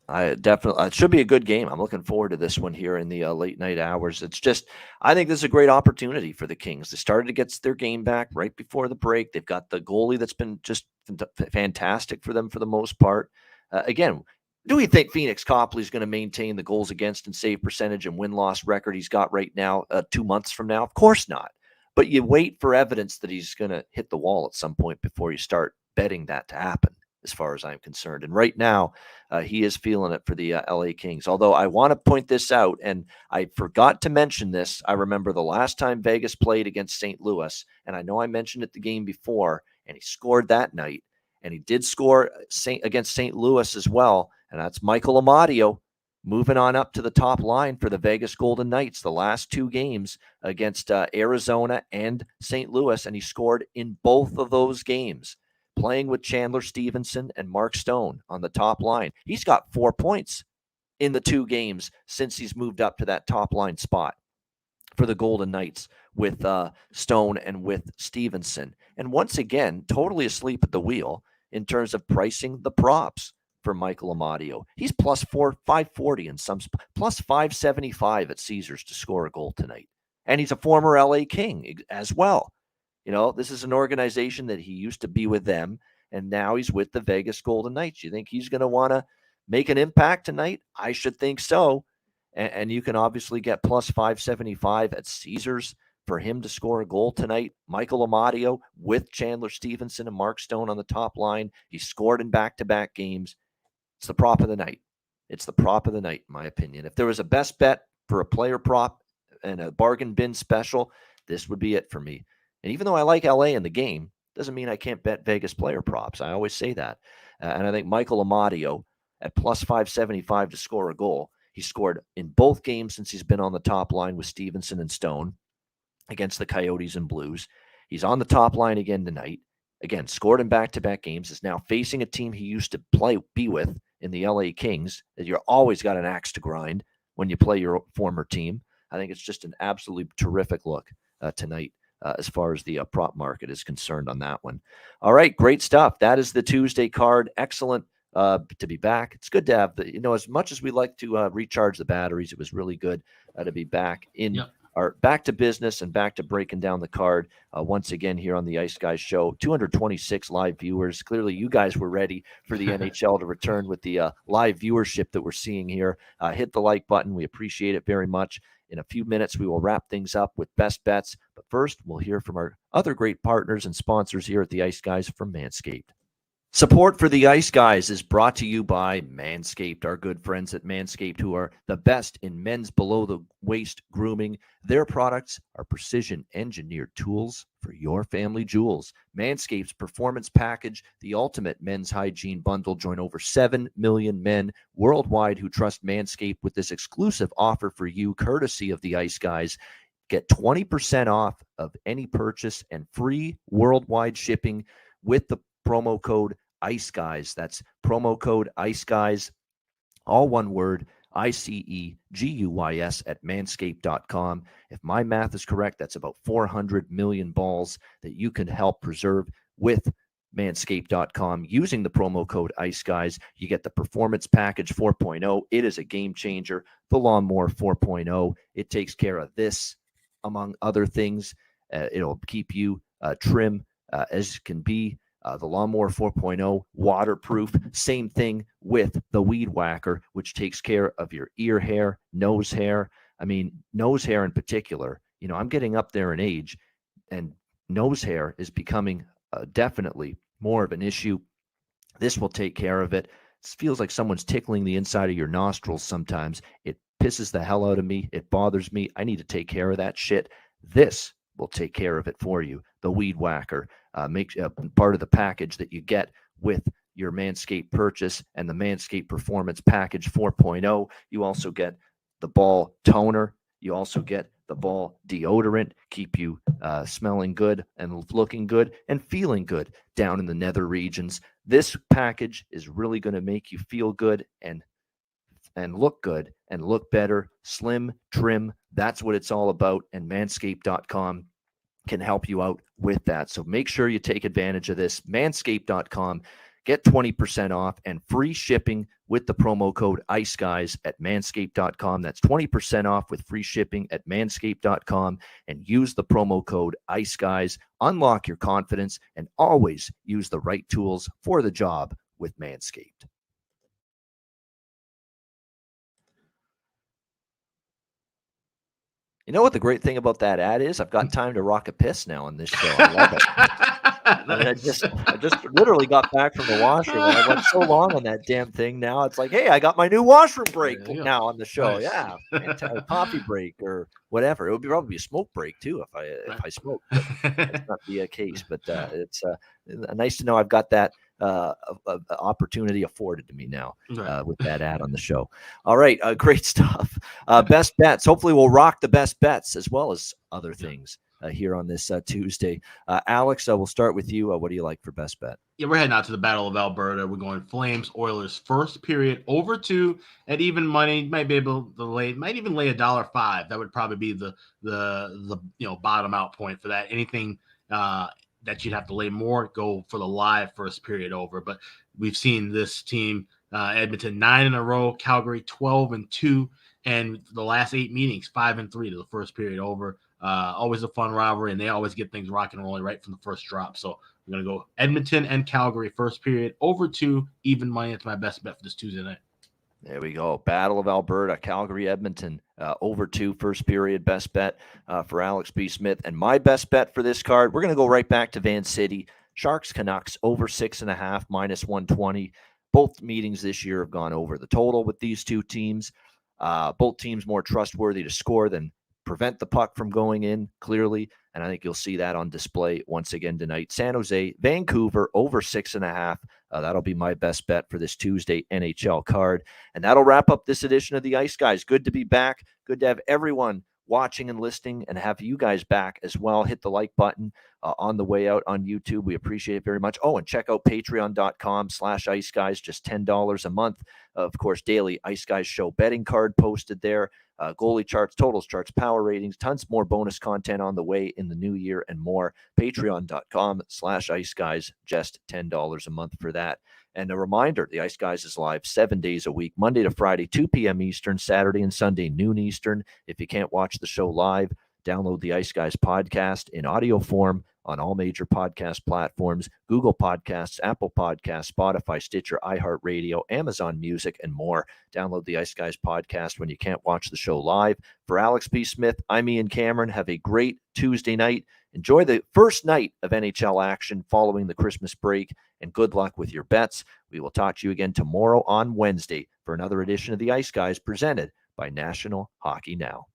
S2: It should be a good game. I'm looking forward to this one here in the late night hours. It's just, I think this is a great opportunity for the Kings. They started to get their game back right before the break. They've got the goalie that's been just fantastic for them for the most part. Again, do we think Phoenix Copley is going to maintain the goals against and save percentage and win-loss record he's got right now 2 months from now? Of course not. But you wait for evidence that he's going to hit the wall at some point before you start betting that to happen, as far as I'm concerned. And right now, he is feeling it for the LA Kings. Although I want to point this out, and I forgot to mention this. I remember the last time Vegas played against St. Louis, and I know I mentioned it the game before, and he scored that night. And he did score against St. Louis as well, and that's Michael Amadio moving on up to the top line for the Vegas Golden Knights the last 2 games against Arizona and St. Louis, and he scored in both of those games, playing with Chandler Stevenson and Mark Stone on the top line. He's got 4 points in the 2 games since he's moved up to that top line spot for the Golden Knights with Stone and with Stevenson. And once again, totally asleep at the wheel in terms of pricing the props for Michael Amadio. He's plus 540 and some plus 575 at Caesars to score a goal tonight. And he's a former LA King as well. This is an organization that he used to be with them, and now he's with the Vegas Golden Knights. You think he's going to want to make an impact tonight? I should think so. And you can obviously get plus 575 at Caesars for him to score a goal tonight. Michael Amadio with Chandler Stevenson and Mark Stone on the top line. He scored in back-to-back games. It's the prop of the night. It's the prop of the night, in my opinion. If there was a best bet for a player prop and a bargain bin special, this would be it for me. And even though I like LA in the game, doesn't mean I can't bet Vegas player props. I always say that. And I think Michael Amadio at plus 575 to score a goal. He scored in both games since he's been on the top line with Stevenson and Stone against the Coyotes and Blues. He's on the top line again tonight. Again, scored in back-to-back games. Is now facing a team he used to be with in the LA Kings. That you're always got an axe to grind when you play your former team. I think it's just an absolutely terrific look tonight. As far as the prop market is concerned on that one. All right, great stuff. That is the Tuesday card. Excellent to be back. It's good to have as much as we like to recharge the batteries, it was really good to be back in our back to business and back to breaking down the card once again here on the Ice Guys show. 226 live viewers. Clearly you guys were ready for the NHL to return with the live viewership that we're seeing here. Hit the like button. We appreciate it very much. In a few minutes, we will wrap things up with best bets. But first, we'll hear from our other great partners and sponsors here at the Ice Guys from Manscaped. Support for the Ice Guys is brought to you by Manscaped, our good friends at Manscaped, who are the best in men's below-the-waist grooming. Their products are precision-engineered tools for your family jewels. Manscaped's Performance Package, the ultimate men's hygiene bundle. Join over 7 million men worldwide who trust Manscaped with this exclusive offer for you, courtesy of the Ice Guys. Get 20% off of any purchase and free worldwide shipping with the promo code Ice Guys. That's promo code Ice Guys, all one word, ICEGUYS at manscaped.com. If my math is correct, that's about 400 million balls that you can help preserve with manscaped.com using the promo code Ice Guys. You get the Performance Package 4.0. It is a game changer. The Lawnmower 4.0. It takes care of this, among other things. It'll keep you trim as can be. The Lawnmower 4.0, waterproof. Same thing with the Weed Whacker, which takes care of your ear hair, nose hair. I mean, nose hair in particular. You know, I'm getting up there in age, and nose hair is becoming definitely more of an issue. This will take care of it. It feels like someone's tickling the inside of your nostrils sometimes. It pisses the hell out of me. It bothers me. I need to take care of that shit. This will take care of it for you. The Weed Whacker makes part of the package that you get with your Manscaped purchase, and the Manscaped Performance Package 4.0. You also get the ball toner. You also get the ball deodorant, keep you smelling good and looking good and feeling good down in the nether regions. This package is really going to make you feel good and look good and look better, slim, trim. That's what it's all about. And manscaped.com can help you out with that. So make sure you take advantage of this. Manscaped.com. Get 20% off and free shipping with the promo code IceGuys at manscaped.com. That's 20% off with free shipping at manscaped.com, and use the promo code IceGuys. Unlock your confidence and always use the right tools for the job with Manscaped. You know what the great thing about that ad is? I've got time to rock a piss now on this show. I love it. I mean, I just literally got back from the washroom. I went so long on that damn thing. Now it's like, hey, I got my new washroom break now on the show. Nice. Yeah, a coffee break or whatever. It would probably be a smoke break too if I smoked. But that's not the case. But it's nice to know I've got that opportunity afforded to me now with that ad on the show. All right, great stuff. Best bets. Hopefully, we'll rock the best bets as well as other things here on this Tuesday. Alex, we'll start with you. What do you like for best bet?
S3: Yeah, we're heading out to the Battle of Alberta. We're going Flames Oilers first period over 2 at even money. Might be able to might even lay $1.05. That would probably be the bottom out point for that. Anything that you'd have to lay more, go for the live first period over. But we've seen this team, Edmonton 9 in a row, Calgary 12-2, and the last 8 meetings 5-3 to the first period over. Always a fun rivalry, and they always get things rocking and rolling right from the first drop. So I'm going to go Edmonton and Calgary first period over 2, even money. It's my best bet for this Tuesday night.
S2: There we go. Battle of Alberta, Calgary, Edmonton, over 2 first period. Best bet for Alex B. Smith. And my best bet for this card, we're going to go right back to Van City. Sharks Canucks over 6.5, minus 120. Both meetings this year have gone over the total with these two teams. Both teams more trustworthy to score than prevent the puck from going in, clearly. And I think you'll see that on display once again tonight. San Jose, Vancouver, over 6.5. That'll be my best bet for this Tuesday NHL card. And that'll wrap up this edition of the Ice Guys. Good to be back. Good to have everyone watching and listening, and have you guys back as well. Hit the like button on the way out on YouTube. We appreciate it very much. Oh, and check out patreon.com/Ice Guys, just $10 a month. Of course, daily Ice Guys show betting card posted there. Goalie charts, totals charts, power ratings, tons more bonus content on the way in the new year and more. Patreon.com/Ice Guys, just $10 a month for that. And a reminder, the Ice Guys is live 7 days a week, Monday to Friday, 2 p.m. Eastern, Saturday and Sunday, noon Eastern. If you can't watch the show live, download the Ice Guys podcast in audio form on all major podcast platforms: Google Podcasts, Apple Podcasts, Spotify, Stitcher, iHeartRadio, Amazon Music, and more. Download the Ice Guys podcast when you can't watch the show live. For Alex B. Smith, I'm Ian Cameron. Have a great Tuesday night. Enjoy the first night of NHL action following the Christmas break, and good luck with your bets. We will talk to you again tomorrow on Wednesday for another edition of the Ice Guys presented by National Hockey Now.